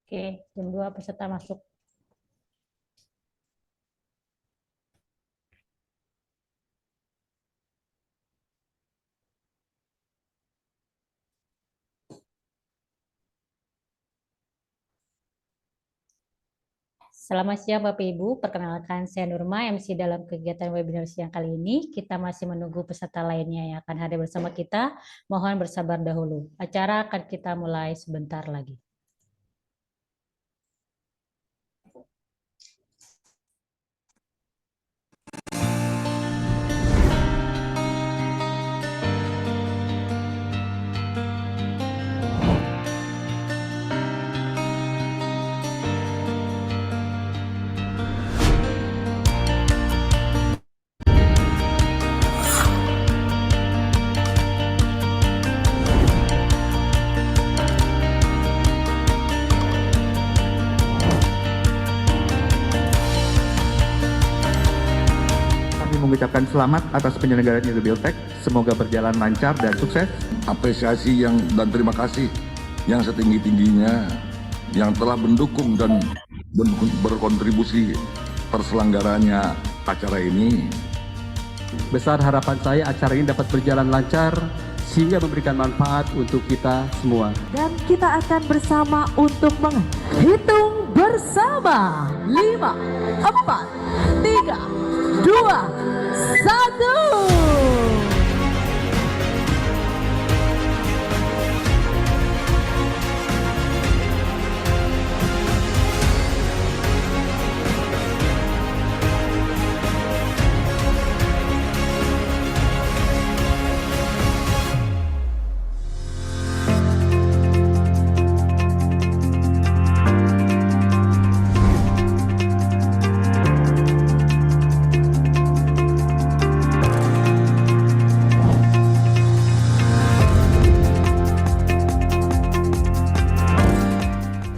Oke, jam 2 peserta masuk. Selamat siang Bapak Ibu, perkenalkan saya Nurma, MC dalam kegiatan webinar siang kali ini. Kita masih menunggu peserta lainnya yang akan hadir bersama kita. Mohon bersabar dahulu. Acara akan kita mulai sebentar lagi. Mengucapkan selamat atas penyelenggaraan Indobuildtek. Semoga berjalan lancar dan sukses. Apresiasi dan terima kasih yang setinggi-tingginya yang telah mendukung dan berkontribusi terselenggaranya acara ini. Besar harapan saya acara ini dapat berjalan lancar sehingga memberikan manfaat untuk kita semua. Dan kita akan bersama untuk menghitung bersama 5, 4, 3, 2, 1.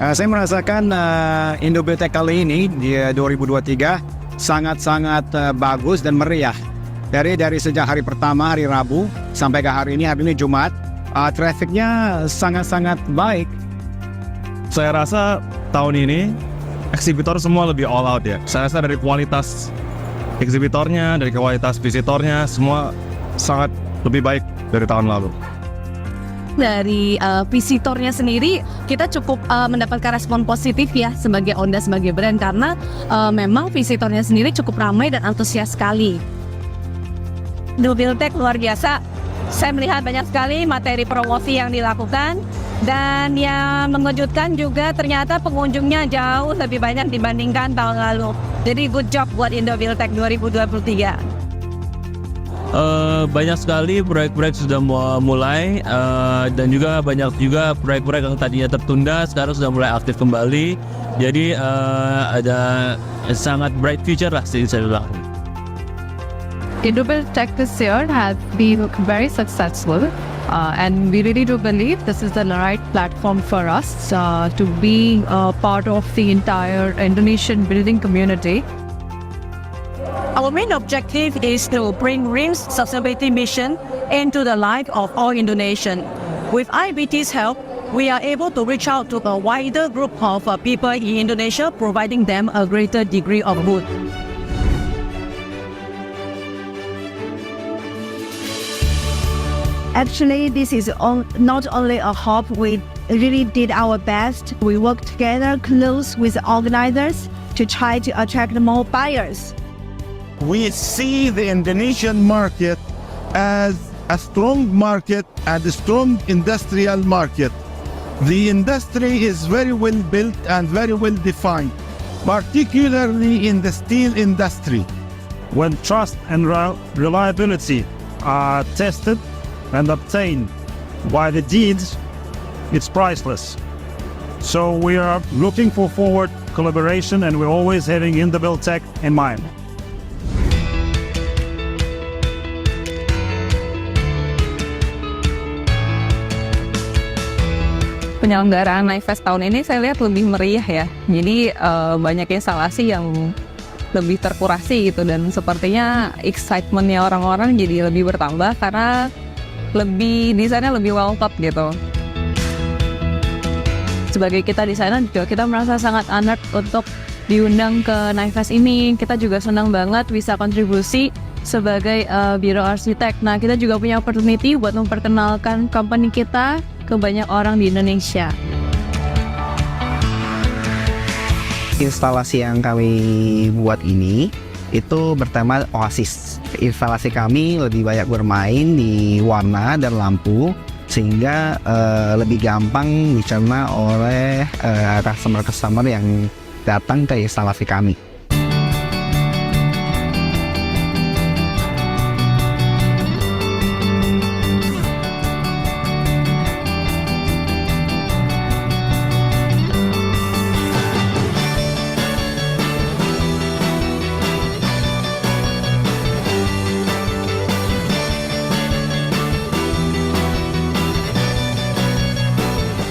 Saya merasakan Indobuildtek kali ini di 2023 sangat-sangat bagus dan meriah. Dari sejak hari pertama, hari Rabu, sampai ke hari ini Jumat, trafficnya sangat-sangat baik. Saya rasa tahun ini eksibitor semua lebih all out ya. Saya rasa dari kualitas eksibitornya, dari kualitas visitornya, semua sangat lebih baik dari tahun lalu. Dari visitornya sendiri kita cukup mendapatkan respon positif ya sebagai Onda, sebagai brand, karena memang visitornya sendiri cukup ramai dan antusias sekali. Indobuildtek luar biasa. Saya melihat banyak sekali materi promosi yang dilakukan, dan yang mengejutkan juga ternyata pengunjungnya jauh lebih banyak dibandingkan tahun lalu. Jadi good job buat Indobuildtek 2023. Banyak sekali proyek-proyek sudah mulai, dan juga banyak juga proyek-proyek yang tadinya tertunda sekarang sudah mulai aktif kembali. Jadi ada sangat bright future lah sih saya bilang. Indobuildtek this year has been very successful, and we really do believe this is the right platform for us to be part of the entire Indonesian building community. Our main objective is to bring RIM's sustainability mission into the life of all Indonesians. With IBT's help, we are able to reach out to a wider group of people in Indonesia, providing them a greater degree of good. Actually, this is not only a hope, we really did our best. We worked together close with organizers to try to attract more buyers. We see the Indonesian market as a strong market and a strong industrial market. The industry is very well built and very well defined, particularly in the steel industry. When trust and reliability are tested and obtained by the deeds, it's priceless. So we are looking for forward collaboration, and we're always having Indobuildtek in mind. penyelenggaraan NIFEST tahun ini saya lihat lebih meriah ya. Jadi banyak instalasi yang lebih terkurasi gitu, dan sepertinya excitementnya orang-orang jadi lebih bertambah karena desainnya lebih well thought gitu. Sebagai kita desainer juga kita merasa sangat honored untuk diundang ke NIFEST ini. Kita juga senang banget bisa kontribusi sebagai biro arsitek. Nah, kita juga punya opportunity buat memperkenalkan company kita ke banyak orang di Indonesia. Instalasi yang kami buat ini itu bertema Oasis. Instalasi kami lebih banyak bermain di warna dan lampu sehingga lebih gampang dicerna oleh customer-customer yang datang ke instalasi kami.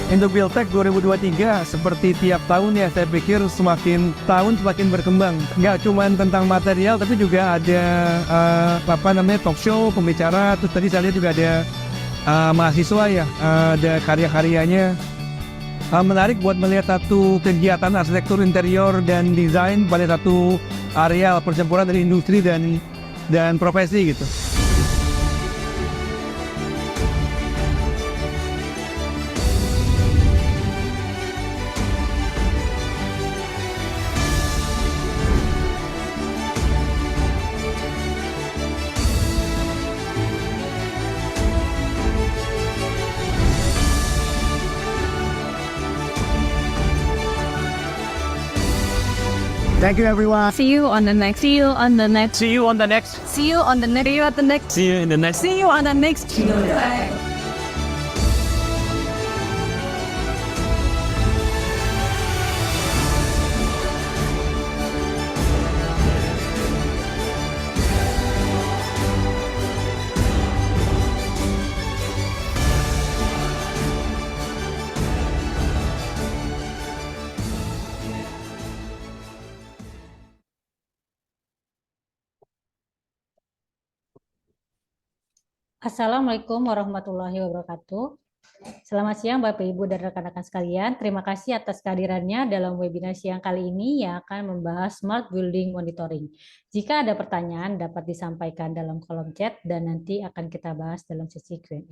IndoBuildTech 2023 seperti tiap tahun ya, saya pikir semakin tahun semakin berkembang. Nggak cuma tentang material, tapi juga ada talk show, pembicara. Terus tadi saya lihat juga ada mahasiswa ya, ada karya-karyanya. Menarik buat melihat satu kegiatan arsitektur interior dan desain pada satu area percampuran dari industri dan profesi gitu. Thank you everyone. See you on the next. See you on the next. See you on the next. See you on the next. See you at the next. See you in the next. See you on the next. Assalamualaikum warahmatullahi wabarakatuh. Selamat siang Bapak Ibu dan rekan-rekan sekalian. Terima kasih atas kehadirannya dalam webinar siang kali ini yang akan membahas Smart Building Monitoring. Jika ada pertanyaan dapat disampaikan dalam kolom chat dan nanti akan kita bahas dalam sesi Q&A.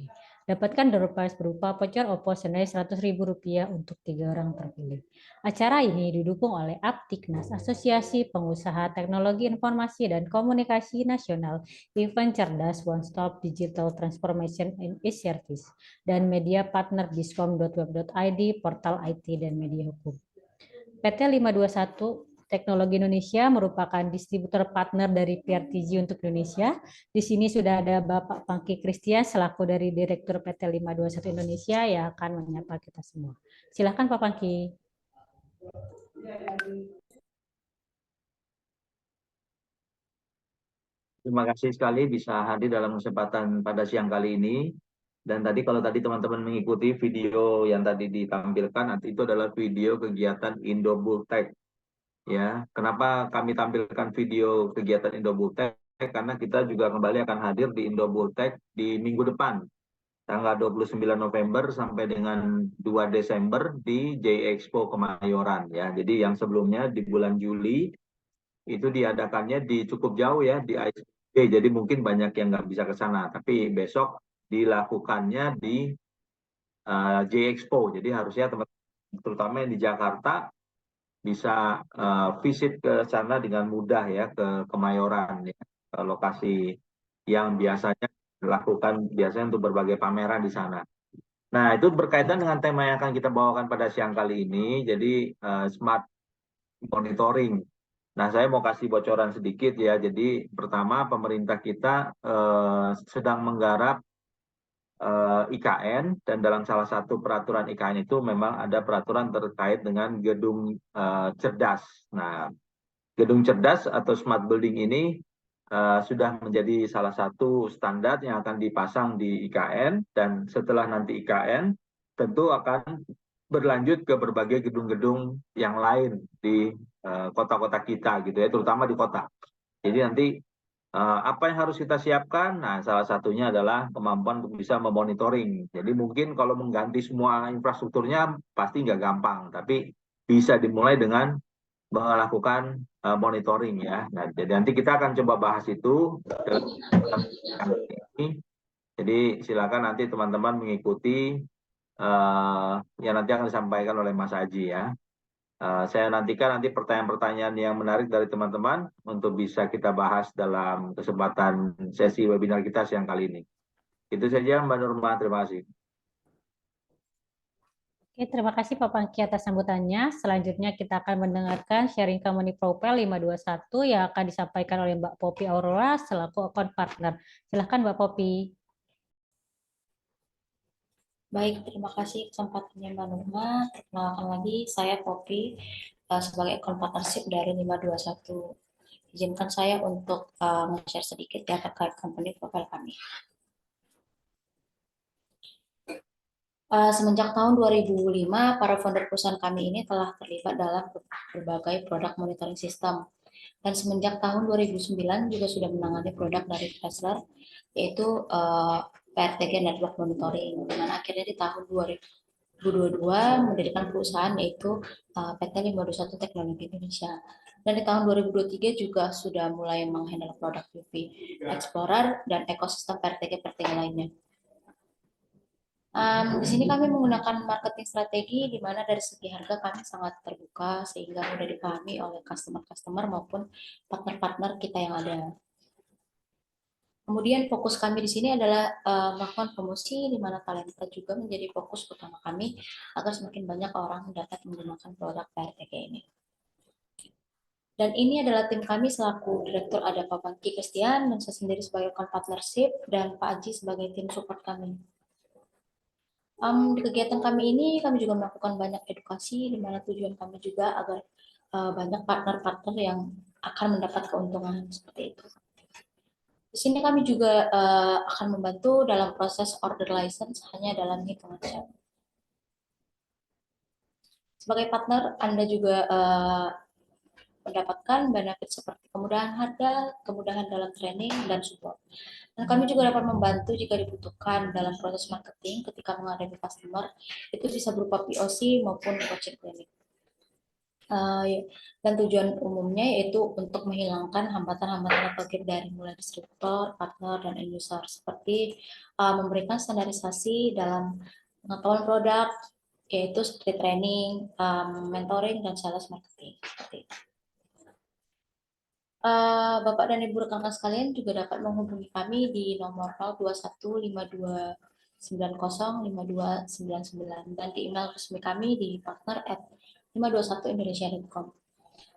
Dapatkan door prize berupa voucher Oppo senilai Rp100.000 untuk 3 orang terpilih. Acara ini didukung oleh Aptiknas, Asosiasi Pengusaha Teknologi Informasi dan Komunikasi Nasional, Event Cerdas One Stop Digital Transformation and E-Service, dan media partner diskom.web.id, portal IT dan media hukum. PT 521 Teknologi Indonesia merupakan distributor partner dari PRTG untuk Indonesia. Di sini sudah ada Bapak Pangki Christian selaku dari Direktur PT 521 Indonesia yang akan menyapa kita semua. Silakan Pak Pangki. Terima kasih sekali bisa hadir dalam kesempatan pada siang kali ini. Dan tadi kalau tadi teman-teman mengikuti video yang tadi ditampilkan, nanti itu adalah video kegiatan IndoBuildTech. Ya, kenapa kami tampilkan video kegiatan IndoBuildTech? Karena kita juga kembali akan hadir di IndoBuildTech di minggu depan, tanggal 29 November sampai dengan 2 Desember di J-Expo Kemayoran. Ya, jadi yang sebelumnya di bulan Juli itu diadakannya di cukup jauh ya di ICB, jadi mungkin banyak yang nggak bisa ke sana. Tapi besok dilakukannya di J-Expo, jadi harusnya teman-teman terutama yang di Jakarta bisa visit ke sana dengan mudah ya, ke Kemayoran ya, ke lokasi yang biasanya dilakukan untuk berbagai pameran di sana. Nah, itu berkaitan dengan tema yang akan kita bawakan pada siang kali ini, jadi smart monitoring. Nah, saya mau kasih bocoran sedikit ya. Jadi pertama, pemerintah kita sedang menggarap IKN, dan dalam salah satu peraturan IKN itu memang ada peraturan terkait dengan gedung cerdas. Nah, gedung cerdas atau smart building ini sudah menjadi salah satu standar yang akan dipasang di IKN, dan setelah nanti IKN tentu akan berlanjut ke berbagai gedung-gedung yang lain di kota-kota kita gitu ya, terutama di kota. Jadi nanti apa yang harus kita siapkan? Nah, salah satunya adalah kemampuan untuk bisa memonitoring. Jadi mungkin kalau mengganti semua infrastrukturnya pasti nggak gampang, tapi bisa dimulai dengan melakukan monitoring ya. Nah, jadi nanti kita akan coba bahas itu dalam ini. Jadi silakan nanti teman-teman mengikuti yang nanti akan disampaikan oleh Mas Aji ya. Saya nantikan nanti pertanyaan-pertanyaan yang menarik dari teman-teman untuk bisa kita bahas dalam kesempatan sesi webinar kita siang kali ini. Itu saja Mbak Nurma, terima kasih. Oke, terima kasih Pak Pangki atas sambutannya. Selanjutnya kita akan mendengarkan sharing company profile 521 yang akan disampaikan oleh Mbak Poppy Aurora selaku account partner. Silahkan Mbak Poppy. Baik, terima kasih kesempatannya Mbak Nurma. Perkenalkan lagi, saya Poppy sebagai account partnership dari 521. Izinkan saya untuk nge-share sedikit ya terkait company profile kami. Semenjak tahun 2005, para founder perusahaan kami ini telah terlibat dalam berbagai produk monitoring system. Dan semenjak tahun 2009 juga sudah menangani produk dari Chrysler, yaitu PRTG Network Monitoring. Dengan akhirnya di tahun 2022 mendirikan perusahaan yaitu PT 521 Teknologi Indonesia. Dan di tahun 2023 juga sudah mulai menghandle produk UV Explorer dan ekosistem PRTG lainnya. Di sini kami menggunakan marketing strategi di mana dari segi harga kami sangat terbuka sehingga mudah dipahami oleh customer-customer maupun partner-partner kita yang ada. Kemudian fokus kami di sini adalah melakukan promosi di mana talenta juga menjadi fokus utama kami agar semakin banyak orang dapat menggunakan produk PRTG ini. Dan ini adalah tim kami selaku Direktur ada Pak Pangki Christian dan saya sendiri sebagai account partnership dan Pak Aji sebagai tim support kami. Di kegiatan kami ini kami juga melakukan banyak edukasi di mana tujuan kami juga agar banyak partner-partner yang akan mendapat keuntungan seperti itu. Di sini kami juga akan membantu dalam proses order license hanya dalam hitungan jam. Sebagai partner, Anda juga mendapatkan benefit seperti kemudahan harga, kemudahan dalam training, dan support. Dan kami juga dapat membantu jika dibutuhkan dalam proses marketing ketika menghadapi customer, itu bisa berupa POC maupun coaching clinic. Dan tujuan umumnya yaitu untuk menghilangkan hambatan-hambatan terkait dari mulai distributor, partner, dan end user seperti memberikan standarisasi dalam pengetahuan produk yaitu seperti training, mentoring, dan sales marketing. Seperti itu. Bapak dan Ibu rekan-rekan sekalian juga dapat menghubungi kami di nomor 02152905299 dan di email resmi kami di partner@521indonesia.com.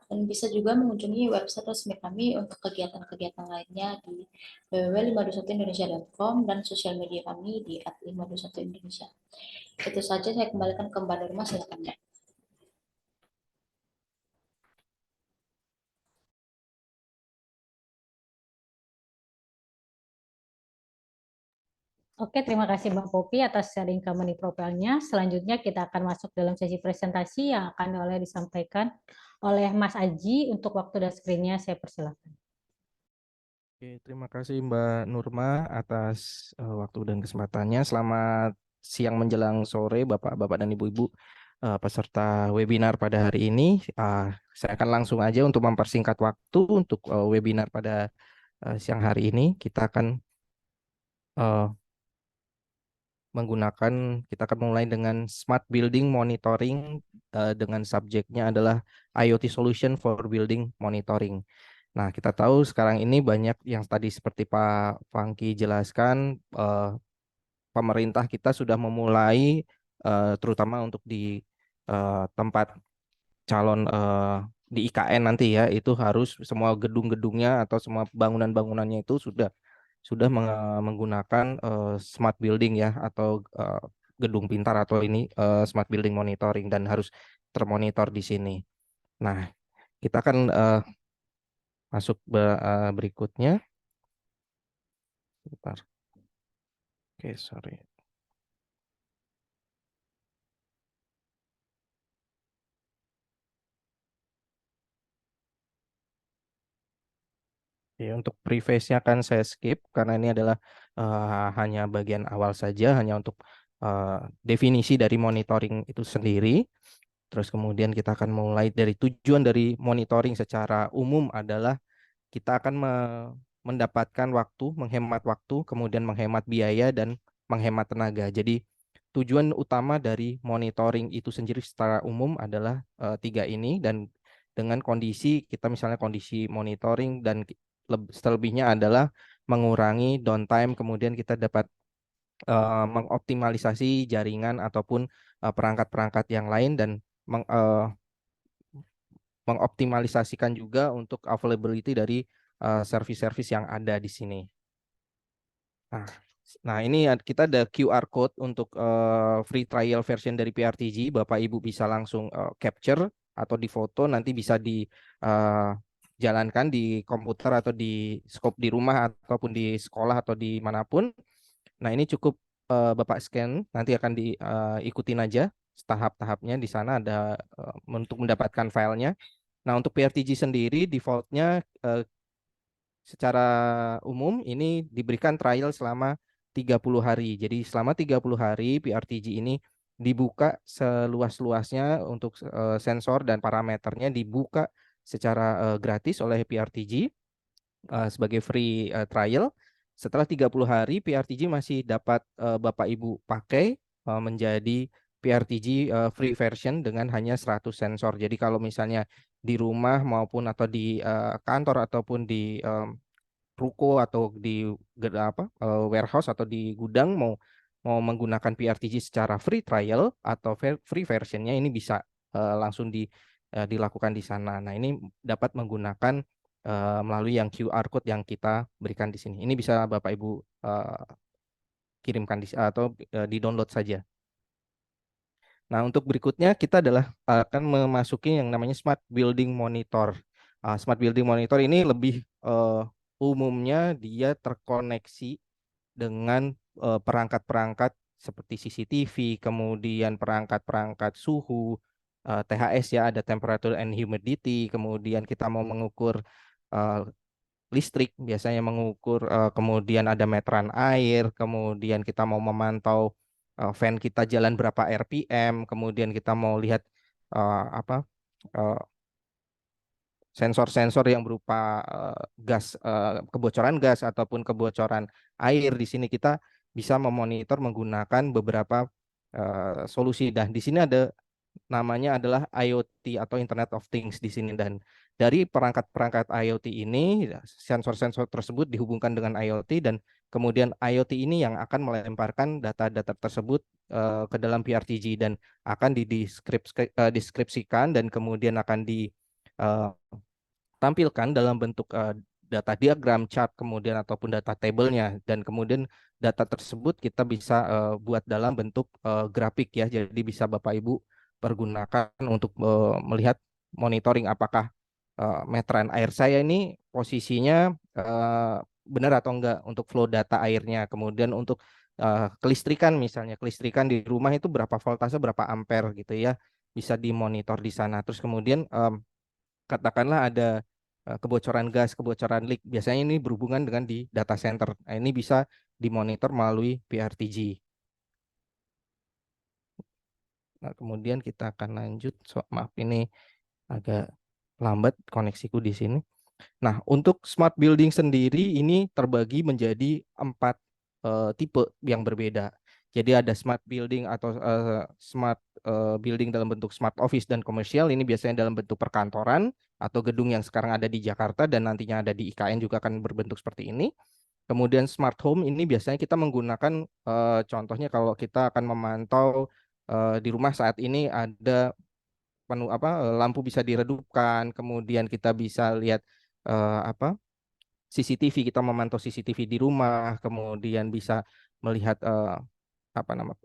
Dan bisa juga mengunjungi website resmi kami untuk kegiatan-kegiatan lainnya di www.521indonesia.com dan sosial media kami di @521indonesia. Itu saja, saya kembalikan ke Mbak Nurma, silakan Mbak. Oke, terima kasih Mbak Poppy atas sharing company profile-nya. Selanjutnya kita akan masuk dalam sesi presentasi yang akan disampaikan oleh Mas Aji. Untuk waktu dan screen-nya saya persilakan. Oke, terima kasih Mbak Nurma atas waktu dan kesempatannya. Selamat siang menjelang sore Bapak-Bapak dan Ibu-Ibu peserta webinar pada hari ini. Saya akan langsung aja untuk mempersingkat waktu untuk webinar pada siang hari ini. Kita akan kita akan mulai dengan Smart Building Monitoring dengan subjeknya adalah IoT Solution for Building Monitoring. Nah, kita tahu sekarang ini banyak yang tadi seperti Pak Pangki jelaskan, pemerintah kita sudah memulai terutama untuk di tempat calon di IKN nanti ya, itu harus semua gedung-gedungnya atau semua bangunan-bangunannya itu sudah menggunakan smart building ya, atau gedung pintar atau ini smart building monitoring, dan harus termonitor di sini. Nah, kita akan masuk berikutnya. Bentar. Oke, sorry. Ya, untuk preface-nya kan saya skip karena ini adalah hanya bagian awal saja, hanya untuk definisi dari monitoring itu sendiri. Terus kemudian kita akan mulai dari tujuan dari monitoring secara umum adalah kita akan mendapatkan waktu, menghemat waktu, kemudian menghemat biaya dan menghemat tenaga. Jadi tujuan utama dari monitoring itu sendiri secara umum adalah tiga ini, dan dengan kondisi kita misalnya kondisi monitoring dan selebihnya adalah mengurangi downtime, kemudian kita dapat mengoptimalisasi jaringan ataupun perangkat-perangkat yang lain dan mengoptimalisasikan juga untuk availability dari service-service yang ada di sini. Nah, ini kita ada QR code untuk free trial version dari PRTG. Bapak Ibu bisa langsung capture atau di foto, nanti bisa dijalankan di komputer atau di scope di rumah ataupun di sekolah atau di manapun. Nah, ini cukup Bapak scan, nanti akan diikutin aja tahap-tahapnya. Di sana ada untuk mendapatkan filenya. Nah, untuk PRTG sendiri defaultnya secara umum ini diberikan trial selama 30 hari. Jadi selama 30 hari PRTG ini dibuka seluas-luasnya untuk sensor dan parameternya dibuka secara gratis oleh PRTG sebagai free trial. Setelah 30 hari PRTG masih dapat Bapak Ibu pakai menjadi PRTG free version dengan hanya 100 sensor. Jadi kalau misalnya di rumah maupun atau di kantor ataupun di ruko atau di warehouse atau di gudang mau menggunakan PRTG secara free trial atau free versionnya, ini bisa langsung dilakukan di sana. Nah, ini dapat menggunakan melalui yang QR code yang kita berikan di sini. Ini bisa Bapak Ibu kirimkan atau di-download saja. Nah, untuk berikutnya kita akan memasuki yang namanya Smart Building Monitor. Smart Building Monitor ini lebih umumnya dia terkoneksi dengan perangkat-perangkat seperti CCTV, kemudian perangkat-perangkat suhu, THS ya, ada temperature and humidity, kemudian kita mau mengukur listrik, biasanya mengukur kemudian ada meteran air, kemudian kita mau memantau fan kita jalan berapa RPM, kemudian kita mau lihat sensor-sensor yang berupa gas, kebocoran gas ataupun kebocoran air. Di sini kita bisa memonitor menggunakan beberapa solusi. Dan di sini ada namanya adalah IoT atau Internet of Things di sini, dan dari perangkat-perangkat IoT ini sensor-sensor tersebut dihubungkan dengan IoT, dan kemudian IoT ini yang akan melemparkan data-data tersebut ke dalam PRTG dan akan dideskripsikan dan kemudian akan ditampilkan dalam bentuk data diagram, chart, kemudian ataupun data tabelnya, dan kemudian data tersebut kita bisa buat dalam bentuk grafik ya. Jadi bisa Bapak Ibu pergunakan untuk melihat monitoring apakah meteran air saya ini posisinya benar atau enggak untuk flow data airnya. Kemudian untuk kelistrikan, misalnya kelistrikan di rumah itu berapa voltase, berapa ampere gitu ya, bisa dimonitor di sana. Terus kemudian katakanlah ada kebocoran gas, kebocoran leak, biasanya ini berhubungan dengan di data center. Nah, ini bisa dimonitor melalui PRTG. Nah, kemudian kita akan lanjut. Maaf, ini agak lambat koneksiku di sini. Nah, untuk smart building sendiri ini terbagi menjadi 4 tipe yang berbeda. Jadi ada smart building atau smart building dalam bentuk smart office dan komersial. Ini biasanya dalam bentuk perkantoran atau gedung yang sekarang ada di Jakarta dan nantinya ada di IKN juga akan berbentuk seperti ini. Kemudian smart home ini biasanya kita menggunakan contohnya kalau kita akan memantau di rumah saat ini ada lampu bisa diredupkan, kemudian kita bisa lihat CCTV, kita memantau CCTV di rumah, kemudian bisa melihat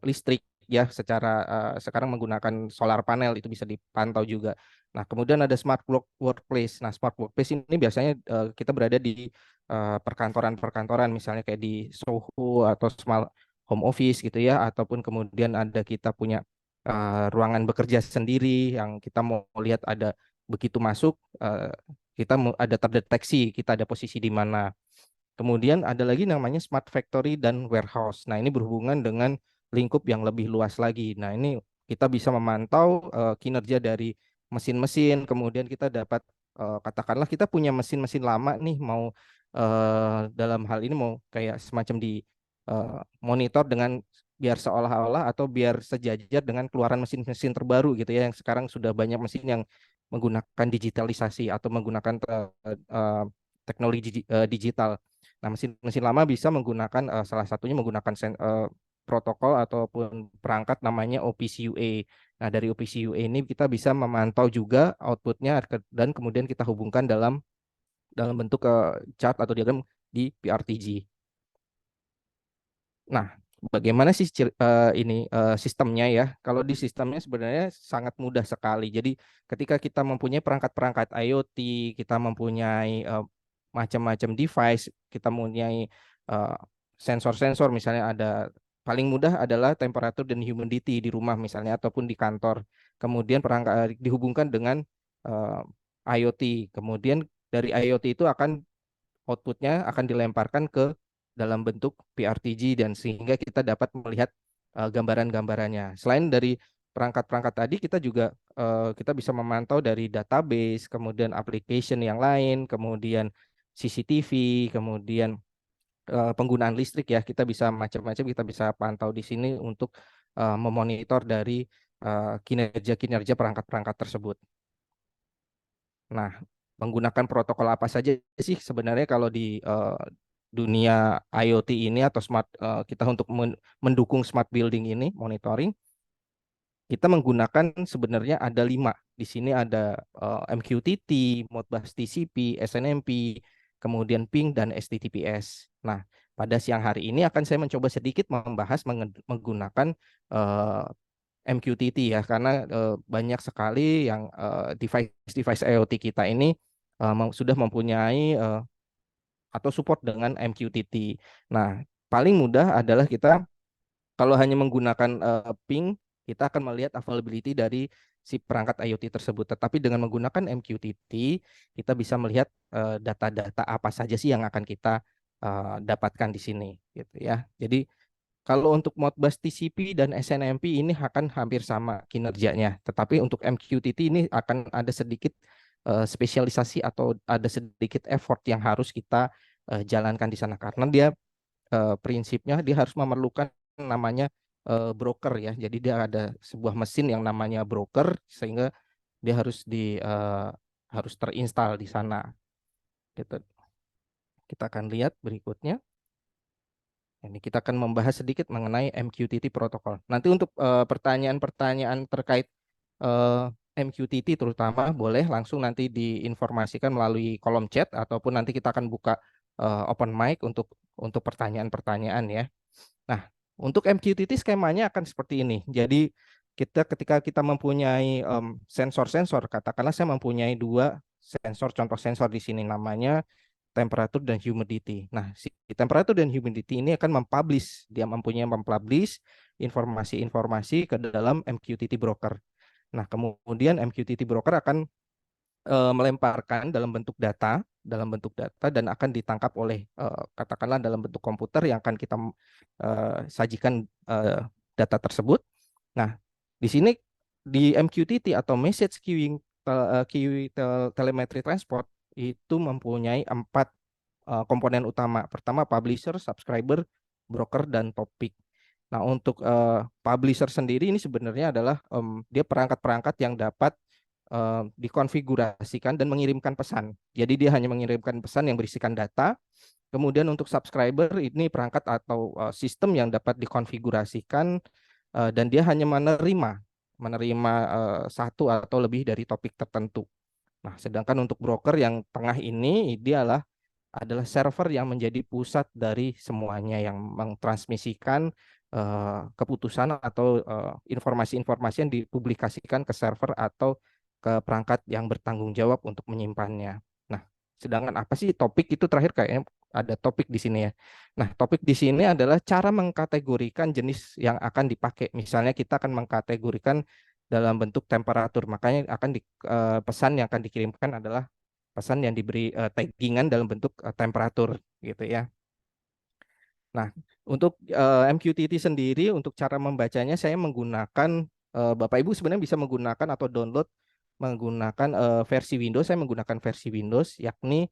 listrik ya secara sekarang menggunakan solar panel, itu bisa dipantau juga. Nah, kemudian ada smart workplace. Nah, smart workplace ini biasanya kita berada di perkantoran-perkantoran, misalnya kayak di Soho atau smart home office gitu ya, ataupun kemudian ada kita punya ruangan bekerja sendiri yang kita mau lihat ada begitu masuk ada terdeteksi kita ada posisi di mana. Kemudian ada lagi namanya smart factory dan warehouse. Nah, ini berhubungan dengan lingkup yang lebih luas lagi. Nah, ini kita bisa memantau kinerja dari mesin-mesin, kemudian kita dapat katakanlah kita punya mesin-mesin lama nih, mau dalam hal ini mau kayak semacam di monitor dengan biar seolah-olah atau biar sejajar dengan keluaran mesin-mesin terbaru gitu ya, yang sekarang sudah banyak mesin yang menggunakan digitalisasi atau menggunakan teknologi digital. Nah, mesin-mesin lama bisa menggunakan salah satunya menggunakan protokol ataupun perangkat namanya OPC-UA. Nah, dari OPC-UA ini kita bisa memantau juga outputnya dan kemudian kita hubungkan dalam bentuk chart atau diagram di PRTG. Nah, bagaimana sih ini sistemnya ya? Kalau di sistemnya sebenarnya sangat mudah sekali. Jadi ketika kita mempunyai perangkat-perangkat IoT, kita mempunyai macam-macam device, kita mempunyai sensor-sensor, misalnya ada paling mudah adalah temperatur dan humidity di rumah misalnya ataupun di kantor. Kemudian perangkat dihubungkan dengan IoT. Kemudian dari IoT itu outputnya akan dilemparkan ke dalam bentuk PRTG dan sehingga kita dapat melihat gambaran-gambarannya. Selain dari perangkat-perangkat tadi, kita juga kita bisa memantau dari database, kemudian application yang lain, kemudian CCTV, kemudian penggunaan listrik ya, kita bisa macam-macam, kita bisa pantau di sini untuk memonitor dari kinerja-kinerja perangkat-perangkat tersebut. Nah, menggunakan protokol apa saja sih sebenarnya kalau di dunia IoT ini atau kita untuk mendukung smart building ini monitoring, kita menggunakan sebenarnya ada 5. Di sini ada MQTT, Modbus TCP, SNMP, kemudian ping dan STTPS. Nah, pada siang hari ini akan saya mencoba sedikit membahas menggunakan MQTT ya, karena banyak sekali yang device IoT kita ini sudah mempunyai atau support dengan MQTT. Nah, paling mudah adalah kita kalau hanya menggunakan ping, kita akan melihat availability dari si perangkat IoT tersebut. Tetapi dengan menggunakan MQTT, kita bisa melihat data-data apa saja sih yang akan kita dapatkan di sini, gitu ya. Jadi kalau untuk Modbus TCP dan SNMP ini akan hampir sama kinerjanya. Tetapi untuk MQTT ini akan ada sedikit spesialisasi atau ada sedikit effort yang harus kita jalankan di sana karena dia prinsipnya dia harus memerlukan namanya broker ya. Jadi dia ada sebuah mesin yang namanya broker sehingga dia harus terinstall di sana. Gitu. Kita akan lihat berikutnya. Ini kita akan membahas sedikit mengenai MQTT protokol. Nanti untuk pertanyaan-pertanyaan terkait MQTT terutama boleh langsung nanti diinformasikan melalui kolom chat ataupun nanti kita akan buka open mic untuk pertanyaan-pertanyaan ya. Nah, untuk MQTT skemanya akan seperti ini. Jadi ketika kita mempunyai sensor-sensor, katakanlah saya mempunyai 2 sensor, contoh sensor di sini namanya temperatur dan humidity. Nah, si temperatur dan humidity ini akan dia mempunyai informasi-informasi ke dalam MQTT broker. Nah, kemudian MQTT broker akan melemparkan dalam bentuk data dan akan ditangkap oleh katakanlah dalam bentuk komputer yang akan kita sajikan data tersebut. Nah, di sini di MQTT atau Message Queuing Telemetry Transport itu mempunyai 4 komponen utama. Pertama publisher, subscriber, broker, dan topik. Nah, untuk publisher sendiri ini sebenarnya adalah dia perangkat-perangkat yang dapat dikonfigurasikan dan mengirimkan pesan. Jadi dia hanya mengirimkan pesan yang berisikan data. Kemudian untuk subscriber ini perangkat atau sistem yang dapat dikonfigurasikan dan dia hanya menerima 1 atau lebih dari topik tertentu. Nah, sedangkan untuk broker yang tengah ini dia adalah server yang menjadi pusat dari semuanya yang mentransmisikan keputusan atau informasi-informasi yang dipublikasikan ke server atau ke perangkat yang bertanggung jawab untuk menyimpannya. Nah, sedangkan apa sih topik itu terakhir kayaknya ada topik di sini ya. Nah, topik di sini adalah cara mengkategorikan jenis yang akan dipakai. Misalnya kita akan mengkategorikan dalam bentuk temperatur, makanya pesan yang akan dikirimkan adalah pesan yang diberi taggingan dalam bentuk temperatur gitu ya. Nah, untuk MQTT sendiri, untuk cara membacanya saya menggunakan, Bapak Ibu sebenarnya bisa menggunakan atau download menggunakan versi Windows. Saya menggunakan versi Windows, yakni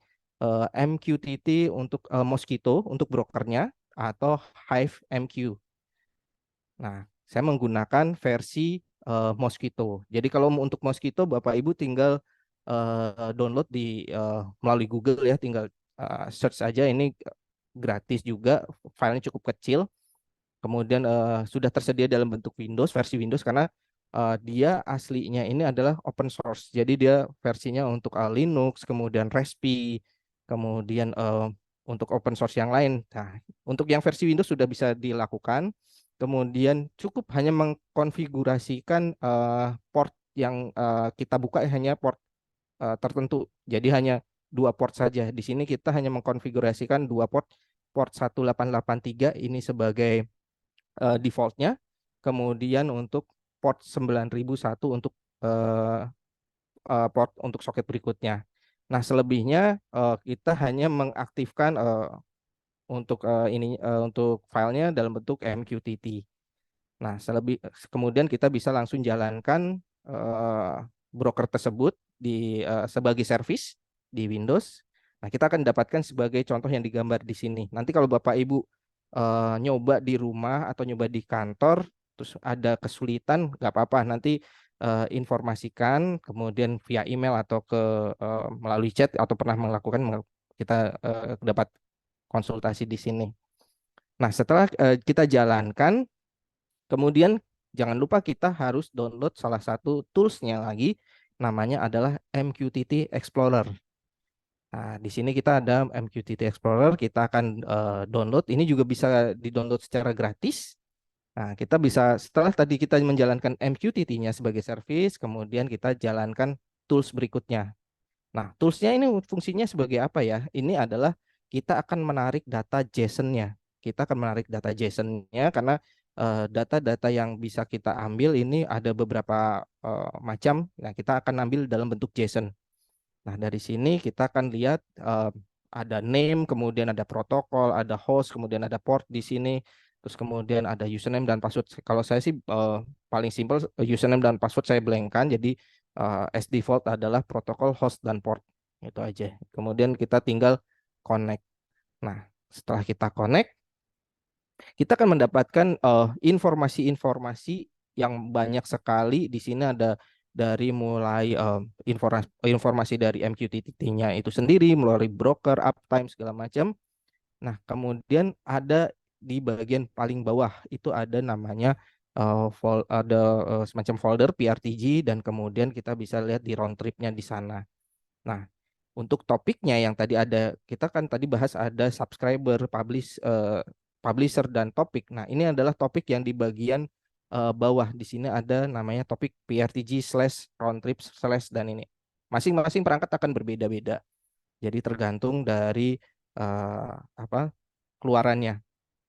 MQTT untuk Mosquito untuk brokernya atau Hive MQ. Nah, saya menggunakan versi Mosquito. Jadi kalau untuk Mosquito, Bapak Ibu tinggal download melalui Google ya, tinggal search aja, ini gratis juga, filenya cukup kecil. Kemudian sudah tersedia dalam bentuk Windows, versi Windows, karena dia aslinya ini adalah open source. Jadi dia versinya untuk Linux, kemudian Raspi, kemudian untuk open source yang lain. Nah, untuk yang versi Windows sudah bisa dilakukan. Kemudian cukup hanya mengkonfigurasikan port yang kita buka hanya port tertentu. Jadi hanya 2 port saja. Di sini kita hanya mengkonfigurasikan 2 port 1883 ini sebagai defaultnya. Kemudian untuk port 9001 untuk port untuk soket berikutnya. Nah, selebihnya kita hanya mengaktifkan untuk untuk filenya dalam bentuk MQTT. Nah, kemudian kita bisa langsung jalankan broker tersebut sebagai service di Windows. Nah, kita akan dapatkan sebagai contoh yang digambar di sini. Nanti kalau Bapak Ibu nyoba di rumah atau nyoba di kantor, terus ada kesulitan, nggak apa-apa. Nanti informasikan, kemudian via email atau melalui chat atau pernah melakukan, kita dapat konsultasi di sini. Nah, setelah kita jalankan, kemudian jangan lupa kita harus download salah satu toolsnya lagi, namanya adalah MQTT Explorer. Nah, di sini kita ada MQTT Explorer, kita akan download. Ini juga bisa di-download secara gratis. Nah, kita bisa, setelah tadi kita menjalankan MQTT-nya sebagai service, kemudian kita jalankan tools berikutnya. Nah, toolsnya ini fungsinya sebagai apa ya? Ini adalah kita akan menarik data JSON-nya. Kita akan menarik data JSON-nya karena data-data yang bisa kita ambil ini ada beberapa macam. Nah, kita akan ambil dalam bentuk JSON. Nah, dari sini kita akan lihat ada name, kemudian ada protokol, ada host, kemudian ada port di sini, terus kemudian ada username dan password. Kalau saya sih paling simpel, username dan password saya blankkan, jadi as default adalah protokol, host, dan port. Itu aja. Kemudian kita tinggal connect. Nah, setelah kita connect, kita akan mendapatkan informasi-informasi yang banyak sekali. Di sini ada dari mulai informasi dari MQTT-nya itu sendiri, melalui broker, uptime, segala macam. Nah, kemudian ada di bagian paling bawah itu ada namanya semacam folder PRTG, dan kemudian kita bisa lihat di round trip-nya di sana. Nah, untuk topiknya yang tadi ada, kita kan tadi bahas ada subscriber, publisher, dan topik. Nah, ini adalah topik yang di bagian bawah. Di sini ada namanya topik PRTG/round trip/ dan ini. Masing-masing perangkat akan berbeda-beda. Jadi tergantung dari keluarannya.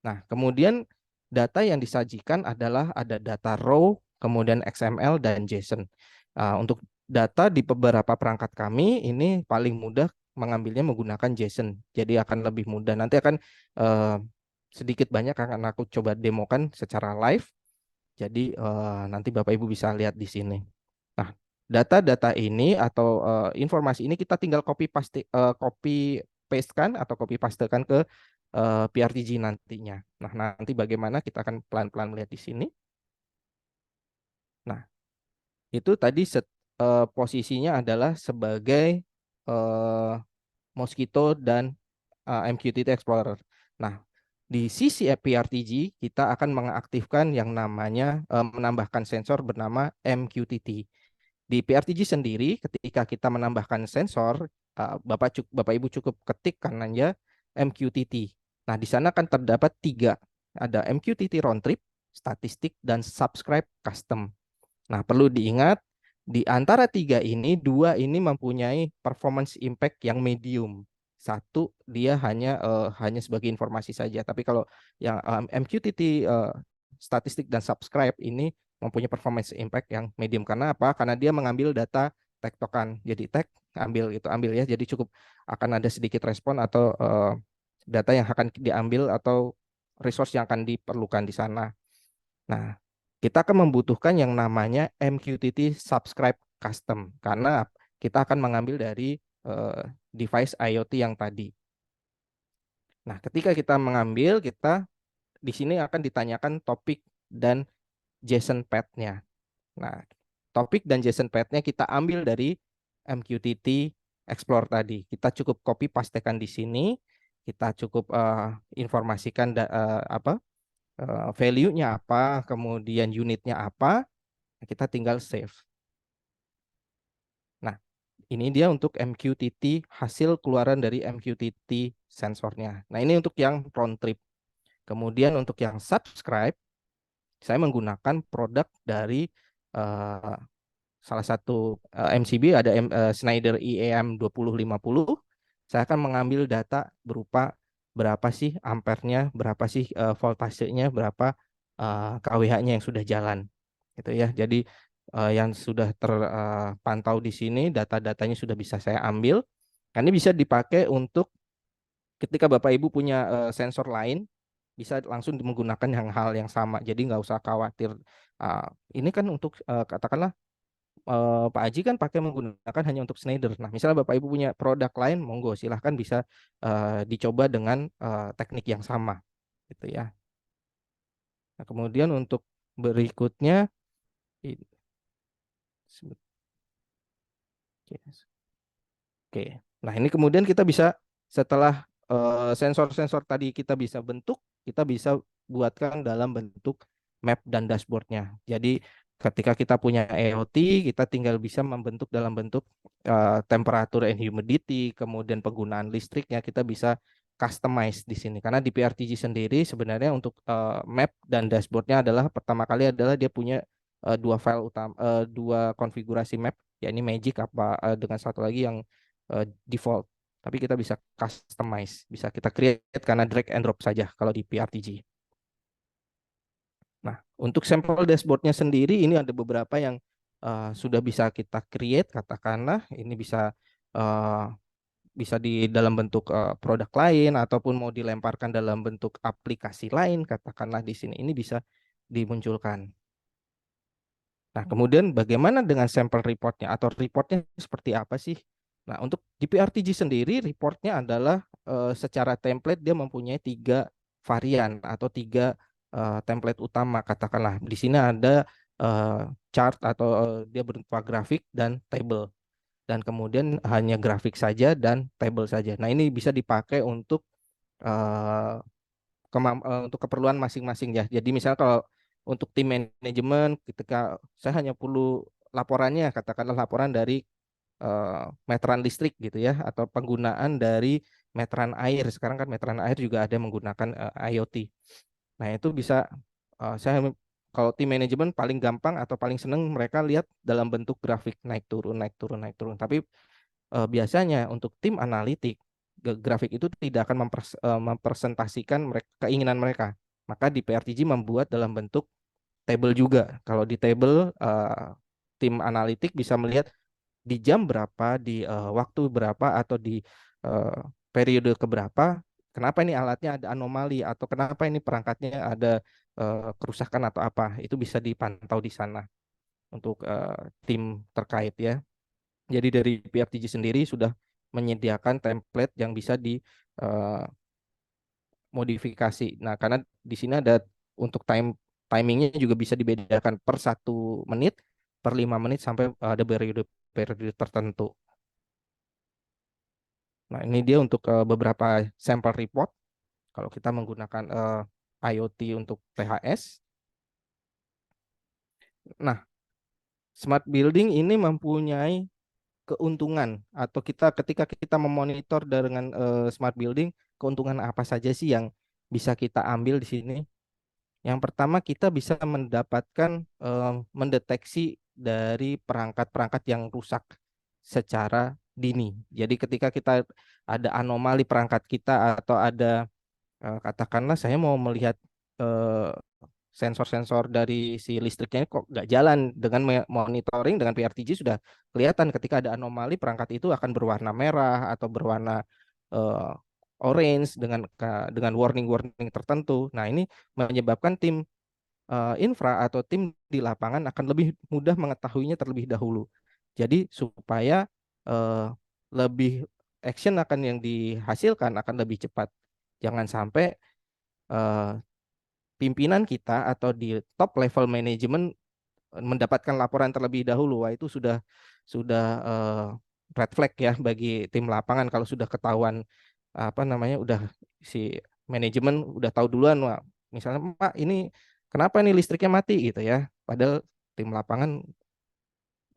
Nah, kemudian data yang disajikan adalah ada data raw, kemudian XML, dan JSON. Untuk data di beberapa perangkat kami ini paling mudah mengambilnya menggunakan JSON. Jadi akan lebih mudah. Nanti akan sedikit banyak akan aku coba demokan secara live. Jadi nanti Bapak Ibu bisa lihat di sini. Nah, data-data ini atau informasi ini kita tinggal copy paste-kan atau copy paste-kan ke PRTG nantinya. Nah, nanti bagaimana kita akan pelan-pelan melihat di sini. Nah, itu tadi posisinya adalah sebagai Mosquito dan MQTT Explorer. Nah, di sisi PRTG kita akan mengaktifkan yang namanya menambahkan sensor bernama MQTT. Di PRTG sendiri, ketika kita menambahkan sensor, Bapak Ibu cukup ketik kanannya MQTT. Nah, di sana akan terdapat 3. Ada MQTT round trip, statistik, dan subscribe custom. Nah, perlu diingat, di antara 3 ini, 2 ini mempunyai performance impact yang medium. 1 dia hanya sebagai informasi saja. Tapi kalau yang MQTT statistik dan subscribe ini mempunyai performance impact yang medium. Karena apa? Karena dia mengambil data tektokan. Jadi tag ambil ya. Jadi cukup akan ada sedikit respon atau data yang akan diambil atau resource yang akan diperlukan di sana. Nah, kita akan membutuhkan yang namanya MQTT subscribe custom karena kita akan mengambil dari device IoT yang tadi. Nah, ketika kita mengambil, kita di sini akan ditanyakan topik dan JSON path-nya. Nah, topik dan JSON path-nya kita ambil dari MQTT Explore tadi. Kita cukup copy pastekan di sini, kita cukup informasikan value-nya apa, kemudian unitnya apa, kita tinggal save. Nah, ini dia untuk MQTT, hasil keluaran dari MQTT sensornya. Nah, ini untuk yang round trip. Kemudian untuk yang subscribe, saya menggunakan produk dari salah satu MCB, ada Schneider IEM 2050. Saya akan mengambil data berupa berapa sih ampernya, berapa sih voltasenya, berapa kWh-nya yang sudah jalan. Gitu ya. Jadi yang sudah terpantau di sini, data-datanya sudah bisa saya ambil. Ini bisa dipakai untuk ketika Bapak Ibu punya sensor lain, bisa langsung menggunakan hal yang sama. Jadi nggak usah khawatir. Ini kan untuk katakanlah Pak Aji kan pakai menggunakan hanya untuk Schneider. Nah, misalnya Bapak Ibu punya produk lain, monggo silahkan bisa dicoba dengan teknik yang sama, gitu ya. Nah, kemudian untuk berikutnya, oke. Nah, ini kemudian kita bisa setelah sensor-sensor tadi kita bisa bentuk, kita bisa buatkan dalam bentuk map dan dashboardnya. Jadi ketika kita punya IoT, kita tinggal bisa membentuk dalam bentuk temperature and humidity, kemudian penggunaan listriknya kita bisa customize di sini. Karena di PRTG sendiri sebenarnya untuk map dan dashboardnya adalah pertama kali adalah dia punya dua file utama, dua konfigurasi map, yakni Magic dengan satu lagi yang default. Tapi kita bisa customize, bisa kita create karena drag and drop saja kalau di PRTG. Nah, untuk sampel dashboardnya sendiri ini ada beberapa yang sudah bisa kita create, katakanlah ini bisa di dalam bentuk produk lain ataupun mau dilemparkan dalam bentuk aplikasi lain, katakanlah di sini ini bisa dimunculkan. Nah, kemudian bagaimana dengan sampel reportnya atau reportnya seperti apa sih? Nah, untuk di PRTG sendiri reportnya adalah secara template dia mempunyai 3 varian atau 3 template utama, katakanlah di sini ada chart atau dia berupa grafik dan table, dan kemudian hanya grafik saja dan table saja. Nah, ini bisa dipakai untuk untuk keperluan masing-masing ya. Jadi misalnya kalau untuk tim manajemen, ketika saya hanya perlu laporannya, katakanlah laporan dari meteran listrik gitu ya, atau penggunaan dari meteran air. Sekarang kan meteran air juga ada menggunakan IoT. Nah, itu bisa saya kalau tim manajemen paling gampang atau paling seneng mereka lihat dalam bentuk grafik naik turun naik turun naik turun. Tapi biasanya untuk tim analitik grafik itu tidak akan mempresentasikan keinginan mereka. Maka di PRTG membuat dalam bentuk table juga. Kalau di table tim analitik bisa melihat di jam berapa, di waktu berapa, atau di periode keberapa, kenapa ini alatnya ada anomali, atau kenapa ini perangkatnya ada kerusakan atau apa, itu bisa dipantau di sana untuk tim terkait ya. Jadi dari PRTG sendiri sudah menyediakan template yang bisa dimodifikasi. Nah, karena di sini ada untuk timingnya juga bisa dibedakan per 1 menit, per 5 menit, sampai ada periode tertentu. Nah, ini dia untuk beberapa sampel report kalau kita menggunakan IoT untuk THS. Nah, smart building ini mempunyai keuntungan, atau ketika kita memonitor dengan smart building, keuntungan apa saja sih yang bisa kita ambil di sini? Yang pertama, kita bisa mendapatkan mendeteksi dari perangkat-perangkat yang rusak secara dini. Jadi ketika kita ada anomali perangkat kita, atau ada katakanlah saya mau melihat sensor-sensor dari si listriknya kok nggak jalan. Dengan monitoring dengan PRTG sudah kelihatan ketika ada anomali perangkat itu akan berwarna merah atau berwarna orange dengan warning-warning tertentu. Nah, ini menyebabkan tim infra atau tim di lapangan akan lebih mudah mengetahuinya terlebih dahulu. Jadi supaya lebih action akan yang dihasilkan akan lebih cepat. Jangan sampai pimpinan kita atau di top level manajemen mendapatkan laporan terlebih dahulu. Wah, itu sudah red flag ya bagi tim lapangan kalau sudah ketahuan udah si manajemen udah tahu duluan, wah, misalnya Pak ini kenapa nih listriknya mati gitu ya. Padahal tim lapangan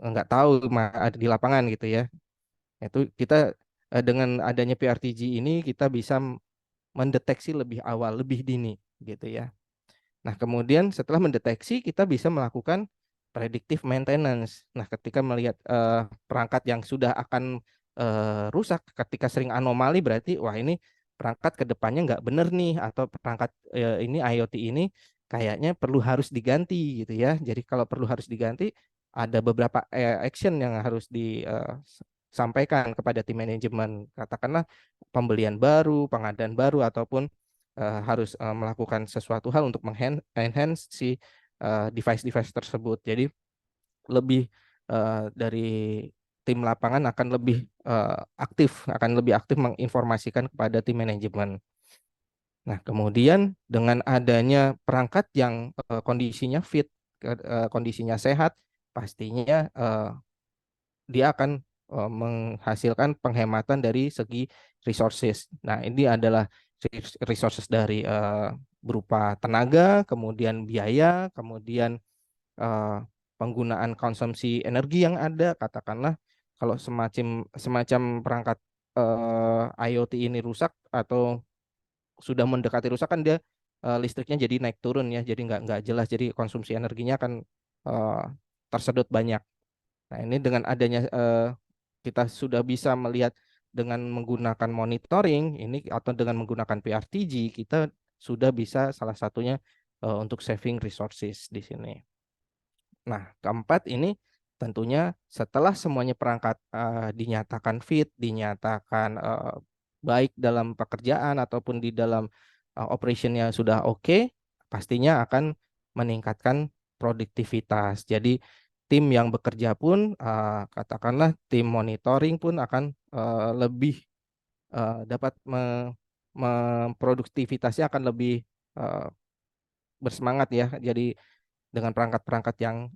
nggak tahu ada di lapangan gitu ya. Itu kita dengan adanya PRTG ini kita bisa mendeteksi lebih awal, lebih dini gitu ya. Nah, kemudian setelah mendeteksi kita bisa melakukan predictive maintenance. Nah, ketika melihat perangkat yang sudah akan rusak, ketika sering anomali berarti wah ini perangkat ke depannya nggak bener nih, atau perangkat ini IoT ini kayaknya harus diganti gitu ya. Jadi kalau harus diganti ada beberapa action yang harus disampaikan kepada tim manajemen. Katakanlah pembelian baru, pengadaan baru, ataupun harus melakukan sesuatu hal untuk enhance si device-device tersebut. Jadi lebih dari tim lapangan akan lebih aktif menginformasikan kepada tim manajemen. Nah, kemudian dengan adanya perangkat yang kondisinya fit, kondisinya sehat, pastinya dia akan menghasilkan penghematan dari segi resources. Nah, ini adalah resources dari berupa tenaga, kemudian biaya, kemudian penggunaan konsumsi energi yang ada. Katakanlah kalau semacam perangkat IoT ini rusak atau sudah mendekati rusak kan dia listriknya jadi naik turun ya, jadi nggak jelas, jadi konsumsi energinya akan tersedot banyak. Nah, ini dengan adanya kita sudah bisa melihat dengan menggunakan monitoring ini atau dengan menggunakan PRTG, kita sudah bisa salah satunya untuk saving resources di sini. Nah, keempat ini tentunya setelah semuanya perangkat dinyatakan fit, dinyatakan baik dalam pekerjaan ataupun di dalam operationnya sudah oke, pastinya akan meningkatkan produktivitas. Jadi tim yang bekerja pun katakanlah tim monitoring pun akan lebih dapat produktivitasnya akan lebih bersemangat ya. Jadi dengan perangkat-perangkat yang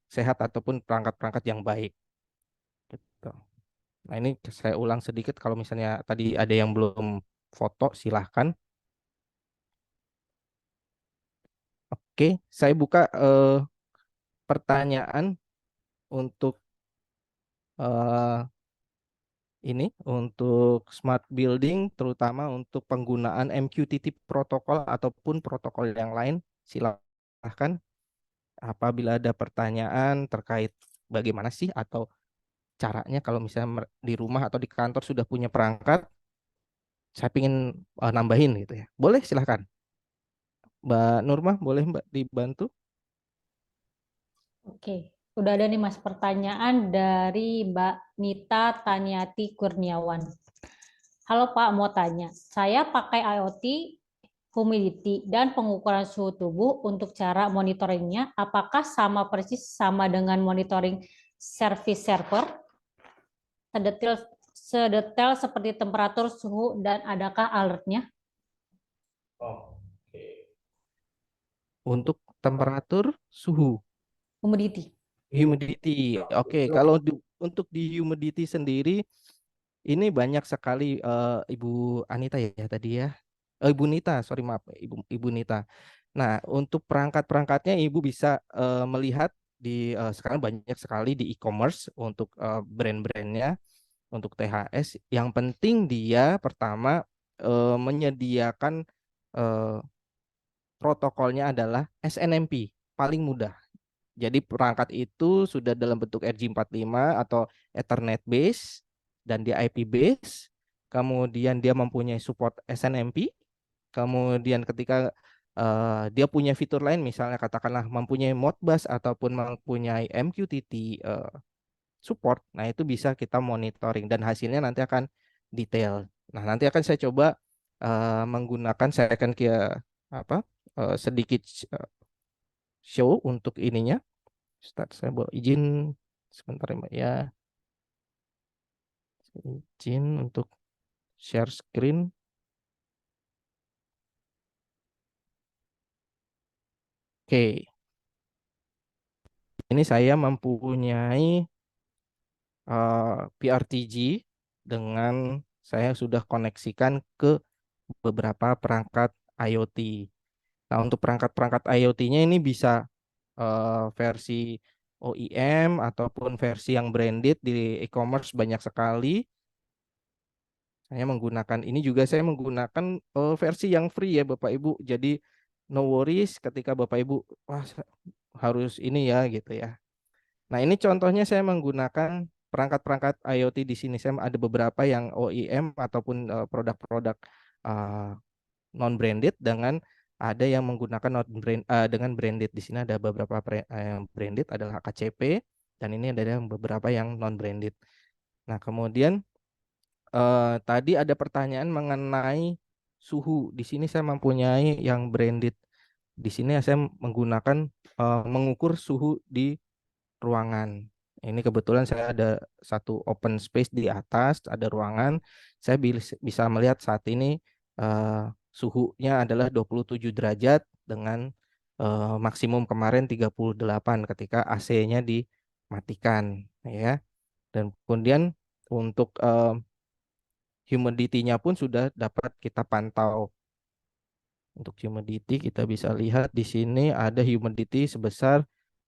sehat ataupun perangkat-perangkat yang baik. Gitu. Nah, ini saya ulang sedikit kalau misalnya tadi ada yang belum foto silahkan. Oke, saya buka pertanyaan untuk ini untuk smart building, terutama untuk penggunaan MQTT protokol ataupun protokol yang lain. Silahkan apabila ada pertanyaan terkait bagaimana sih atau caranya kalau misalnya di rumah atau di kantor sudah punya perangkat, saya ingin nambahin gitu ya. Boleh silahkan. Mbak Nurmah, boleh Mbak dibantu? Oke, udah ada nih Mas pertanyaan dari Mbak Nita Taniati Kurniawan. Halo Pak, mau tanya. Saya pakai IoT, humidity, dan pengukuran suhu tubuh untuk cara monitoringnya. Apakah sama persis sama dengan monitoring service server? Sedetail seperti temperatur, suhu, dan adakah alertnya? Untuk temperatur, suhu. Humidity. Oke, kalau untuk di humidity sendiri ini banyak sekali Ibu Anita ya tadi ya. Ibu Nita, sorry maaf, Ibu Nita. Nah, untuk perangkat-perangkatnya Ibu bisa melihat di sekarang banyak sekali di e-commerce untuk brand-brandnya, untuk THS. Yang penting dia pertama menyediakan protokolnya adalah SNMP, paling mudah. Jadi perangkat itu sudah dalam bentuk RJ45 atau Ethernet base dan dia IP base. Kemudian dia mempunyai support SNMP. Kemudian ketika dia punya fitur lain, misalnya katakanlah mempunyai Modbus ataupun mempunyai MQTT support, nah itu bisa kita monitoring dan hasilnya nanti akan detail. Nah nanti akan saya coba menggunakan, saya akan sedikit show untuk ininya. Saya bawa izin sebentar ya Mbak ya. Izin untuk share screen. Oke. Ini saya mempunyai PRTG dengan saya sudah koneksikan ke beberapa perangkat IoT. Nah, untuk perangkat-perangkat IoT-nya ini bisa versi OEM ataupun versi yang branded di e-commerce banyak sekali. Saya menggunakan ini juga, saya menggunakan versi yang free ya Bapak Ibu. Jadi no worries ketika Bapak Ibu harus ini ya gitu ya. Nah, ini contohnya saya menggunakan perangkat-perangkat IoT di sini. Saya ada beberapa yang OEM ataupun produk-produk non branded, dengan ada yang menggunakan dengan branded. Di sini ada beberapa yang branded adalah HKCP, dan ini ada beberapa yang non branded. Nah, kemudian tadi ada pertanyaan mengenai suhu. Di sini saya mempunyai yang branded. Di sini saya menggunakan mengukur suhu di ruangan. Ini kebetulan saya ada satu open space di atas, ada ruangan. Saya bisa melihat saat ini suhunya adalah 27 derajat dengan maksimum kemarin 38 ketika AC-nya dimatikan ya. Dan kemudian untuk humidity-nya pun sudah dapat kita pantau. Untuk humidity kita bisa lihat di sini ada humidity sebesar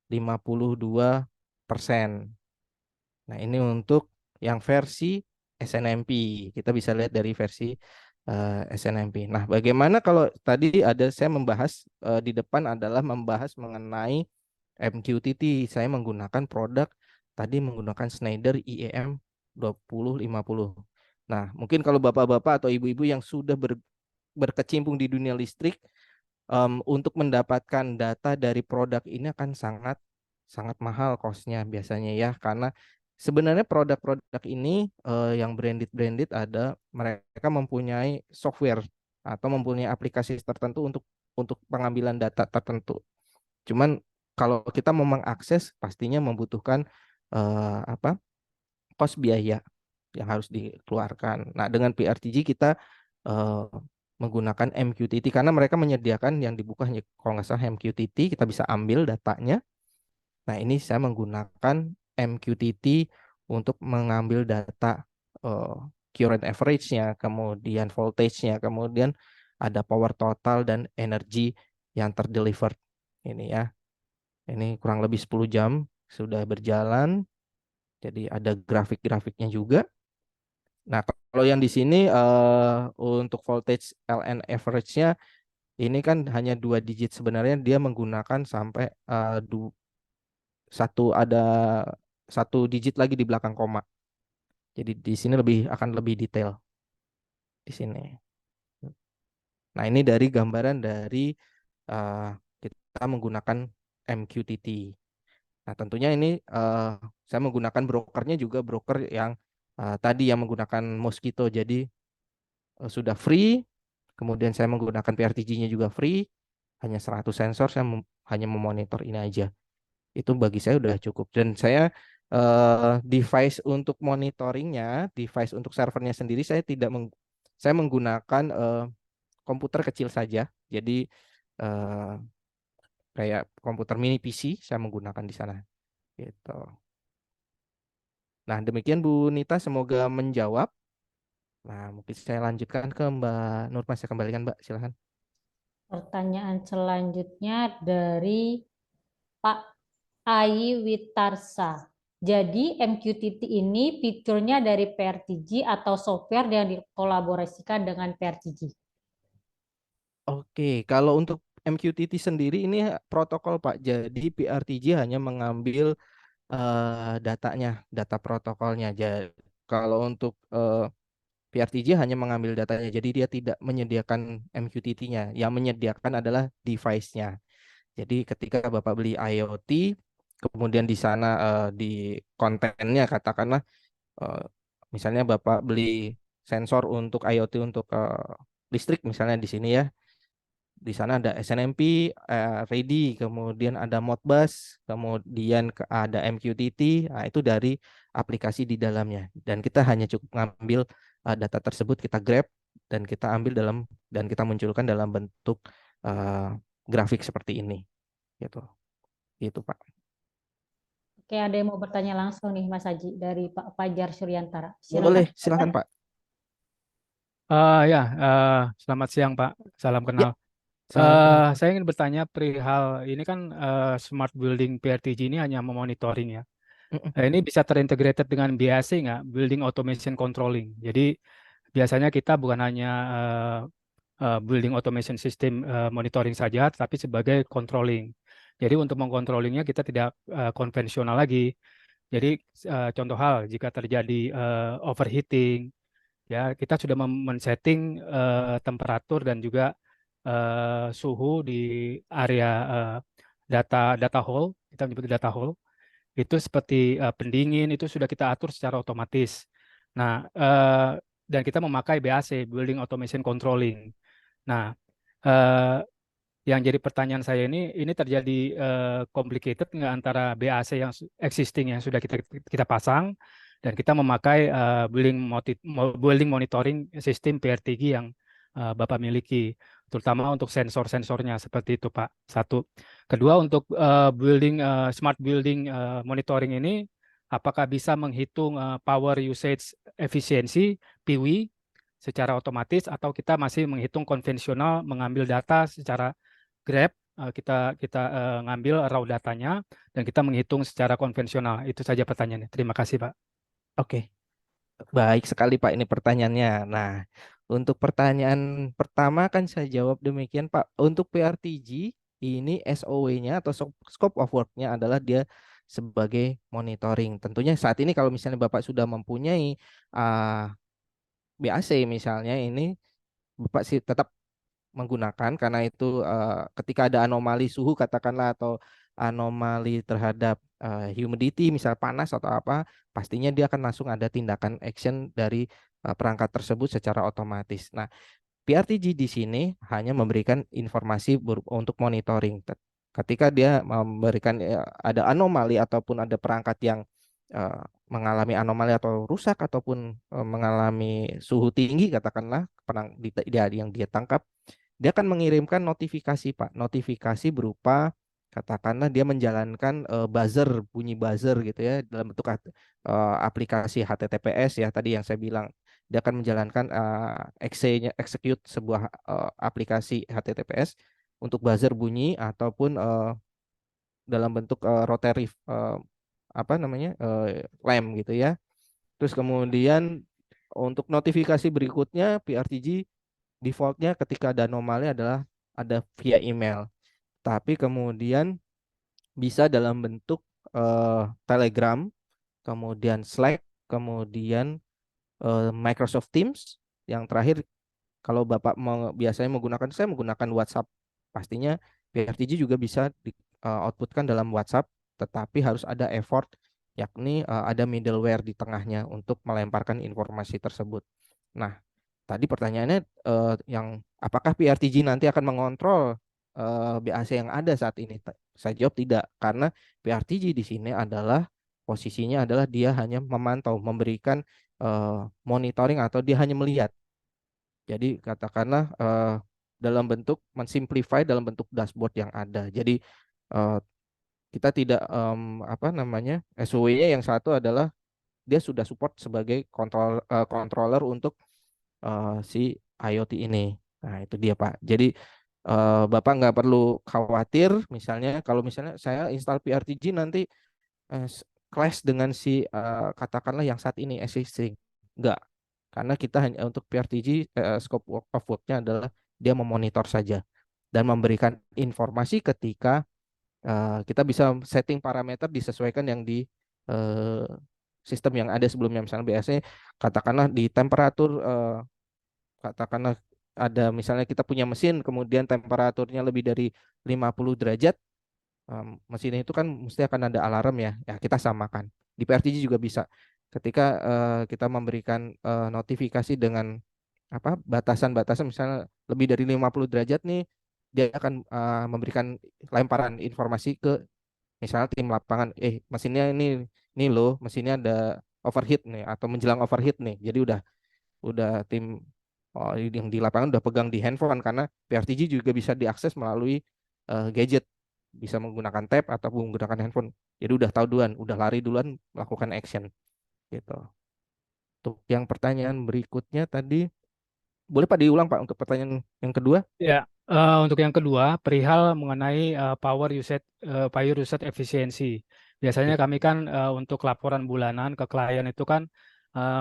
52%. Nah, ini untuk yang versi SNMP. Kita bisa lihat dari versi SNMP. Nah, bagaimana kalau tadi saya membahas di depan adalah membahas mengenai MQTT. Saya menggunakan produk tadi menggunakan Schneider IEM 2050. Nah, mungkin kalau bapak-bapak atau ibu-ibu yang sudah berkecimpung di dunia listrik, untuk mendapatkan data dari produk ini akan sangat mahal cost-nya biasanya ya, karena sebenarnya produk-produk ini yang branded ada, mereka mempunyai software atau mempunyai aplikasi tertentu untuk pengambilan data tertentu. Cuman kalau kita mau mengakses pastinya membutuhkan cost biaya yang harus dikeluarkan. Nah, dengan PRTG kita menggunakan MQTT karena mereka menyediakan yang dibuka kalau nggak salah MQTT, kita bisa ambil datanya. Nah, ini saya menggunakan MQTT untuk mengambil data current average-nya, kemudian voltage-nya, kemudian ada power total dan energi yang terdelivered. Ini ya. Ini kurang lebih 10 jam sudah berjalan. Jadi ada grafik-grafiknya juga. Nah, kalau yang di sini untuk voltage LN average-nya ini kan hanya 2 digit, sebenarnya dia menggunakan sampai ada 1 digit lagi di belakang koma. Jadi di sini akan lebih detail di sini. Nah, ini dari gambaran dari kita menggunakan MQTT. Nah, tentunya ini saya menggunakan brokernya juga broker yang tadi yang menggunakan Mosquitto, jadi sudah free. Kemudian saya menggunakan PRTG-nya juga free, hanya 100 sensor, saya hanya memonitor ini aja. Itu bagi saya udah cukup. Dan saya device untuk monitoringnya, device untuk servernya sendiri saya saya menggunakan komputer kecil saja. Jadi kayak komputer mini PC saya menggunakan di sana. Gitu. Nah, demikian Bu Nita, semoga menjawab. Nah, mungkin saya lanjutkan ke Mbak Nurma, saya kembalikan Mbak, silakan. Pertanyaan selanjutnya dari Pak Ai Witarsa. Jadi MQTT ini fiturnya dari PRTG atau software yang dikolaborasikan dengan PRTG? Oke, kalau untuk MQTT sendiri ini protokol Pak. Jadi PRTG hanya mengambil datanya, data protokolnya. Jadi kalau untuk PRTG hanya mengambil datanya, jadi dia tidak menyediakan MQTT-nya. Yang menyediakan adalah device-nya. Jadi ketika Bapak beli IoT, kemudian di sana di kontennya katakanlah misalnya Bapak beli sensor untuk IoT untuk listrik misalnya di sini ya. Di sana ada SNMP, ready, kemudian ada Modbus, kemudian ada MQTT, nah itu dari aplikasi di dalamnya. Dan kita hanya cukup ngambil data tersebut, kita grab dan kita ambil dan kita munculkan dalam bentuk grafik seperti ini, gitu. Itu Pak. Oke, ada yang mau bertanya langsung nih Mas Haji dari Pak Fajar Suryantara. Boleh, silakan Pak. Selamat siang Pak. Salam kenal. Saya ingin bertanya perihal ini kan smart building PRTG ini hanya memonitoring ya. Ini bisa terintegrated dengan BAC nggak? Building Automation Controlling. Jadi biasanya kita bukan hanya building automation system monitoring saja, tapi sebagai controlling. Jadi untuk mengkontrollingnya kita tidak konvensional lagi. Jadi contoh hal jika terjadi overheating, ya kita sudah men-setting temperatur dan juga suhu di area data hall, kita menyebut data hall, itu seperti pendingin itu sudah kita atur secara otomatis. Nah, dan kita memakai BAC, Building Automation Controlling. Nah, yang jadi pertanyaan saya ini terjadi complicated nggak antara BAC yang existing yang sudah kita pasang dan kita memakai building monitoring system PRTG yang Bapak miliki, terutama untuk sensor-sensornya seperti itu Pak. Satu. Kedua, untuk smart building monitoring ini, apakah bisa menghitung power usage efisiensi PUE secara otomatis atau kita masih menghitung konvensional, mengambil data secara grab, kita ngambil raw datanya dan kita menghitung secara konvensional. Itu saja pertanyaannya. Terima kasih Pak. Oke. Baik sekali Pak ini pertanyaannya. Nah, untuk pertanyaan pertama kan saya jawab demikian Pak. Untuk PRTG ini SOW-nya atau scope of work-nya adalah dia sebagai monitoring. Tentunya saat ini kalau misalnya Bapak sudah mempunyai BAC misalnya ini Bapak sih tetap menggunakan karena itu ketika ada anomali suhu katakanlah atau anomali terhadap humidity misal panas atau apa, pastinya dia akan langsung ada tindakan action dari perangkat tersebut secara otomatis. Nah, PRTG di sini hanya memberikan informasi untuk monitoring. Ketika dia memberikan ada anomali ataupun ada perangkat yang mengalami anomali atau rusak ataupun mengalami suhu tinggi katakanlah yang dia tangkap, dia akan mengirimkan notifikasi Pak. Notifikasi berupa katakanlah dia menjalankan bunyi buzzer gitu ya dalam bentuk aplikasi HTTPS ya tadi yang saya bilang. Dia akan menjalankan execute sebuah aplikasi HTTPS untuk buzzer bunyi ataupun dalam bentuk rotary lamp gitu ya. Terus kemudian untuk notifikasi berikutnya PRTG defaultnya ketika ada anomali adalah ada via email. Tapi kemudian bisa dalam bentuk Telegram, kemudian Slack, kemudian Microsoft Teams, yang terakhir kalau Bapak biasanya saya menggunakan WhatsApp, pastinya PRTG juga bisa outputkan dalam WhatsApp, tetapi harus ada effort, yakni ada middleware di tengahnya untuk melemparkan informasi tersebut. Nah, tadi pertanyaannya yang apakah PRTG nanti akan mengontrol BAC yang ada saat ini? Saya jawab tidak, karena PRTG di sini posisinya adalah dia hanya memantau, memberikan monitoring atau dia hanya melihat. Jadi katakanlah dalam bentuk mensimplify dalam bentuk dashboard yang ada. Jadi kita tidak SOW-nya yang satu adalah dia sudah support sebagai controller untuk si IoT ini. Nah itu dia Pak. Jadi Bapak nggak perlu khawatir misalnya kalau misalnya saya install PRTG nanti clash dengan si katakanlah yang saat ini existing. Enggak. Karena kita hanya untuk PRTG scope of work-nya adalah dia memonitor saja dan memberikan informasi ketika kita bisa setting parameter disesuaikan yang sistem yang ada sebelumnya. Misalnya biasanya katakanlah di temperatur katakanlah ada misalnya kita punya mesin kemudian temperaturnya lebih dari 50 derajat, mesin itu kan mesti akan ada alarm ya. Ya kita samakan. Di PRTG juga bisa. Ketika kita memberikan notifikasi dengan apa batasan-batasan misalnya lebih dari 50 derajat nih, dia akan memberikan lemparan informasi ke misalnya tim lapangan, mesinnya ini loh, mesinnya ada overheat nih atau menjelang overheat nih. Jadi udah tim yang di lapangan udah pegang di handphone karena PRTG juga bisa diakses melalui gadget, bisa menggunakan tab atau menggunakan handphone. Jadi udah tahu duluan, udah lari duluan melakukan action gitu. Untuk yang pertanyaan berikutnya tadi, boleh Pak diulang Pak untuk pertanyaan yang kedua? Ya, untuk yang kedua, perihal mengenai power usage efisiensi. Biasanya kami kan untuk laporan bulanan ke klien itu kan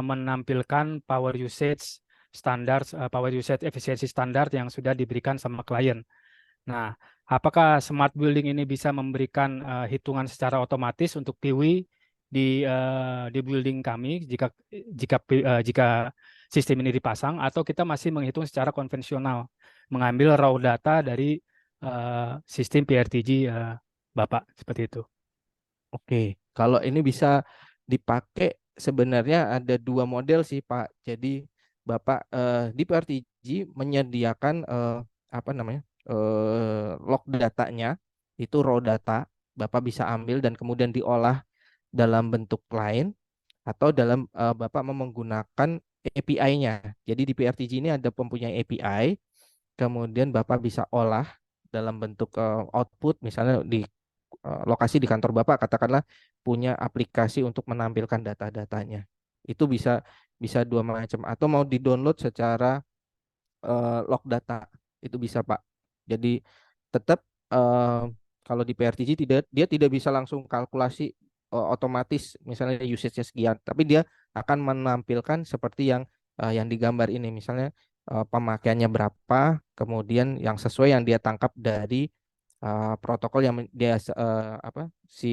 menampilkan power usage efisiensi standar yang sudah diberikan sama klien. Nah, apakah smart building ini bisa memberikan hitungan secara otomatis untuk PW di building kami jika sistem ini dipasang, atau kita masih menghitung secara konvensional, mengambil raw data dari sistem PRTG Bapak, seperti itu. Oke, kalau ini bisa dipakai sebenarnya ada dua model sih Pak. Jadi Bapak di PRTG menyediakan apa namanya log datanya, itu raw data, Bapak bisa ambil dan kemudian diolah dalam bentuk lain atau dalam Bapak menggunakan API-nya. Jadi di PRTG ini ada mempunyai API, kemudian Bapak bisa olah dalam bentuk output, misalnya di lokasi di kantor Bapak katakanlah punya aplikasi untuk menampilkan data-datanya. Itu bisa dua macam, atau mau di-download secara log data, itu bisa Pak. Jadi tetap kalau di PRTG dia tidak bisa langsung kalkulasi otomatis misalnya usage-nya sekian, tapi dia akan menampilkan seperti yang digambar ini, misalnya pemakaiannya berapa, kemudian yang sesuai yang dia tangkap dari protokol yang dia si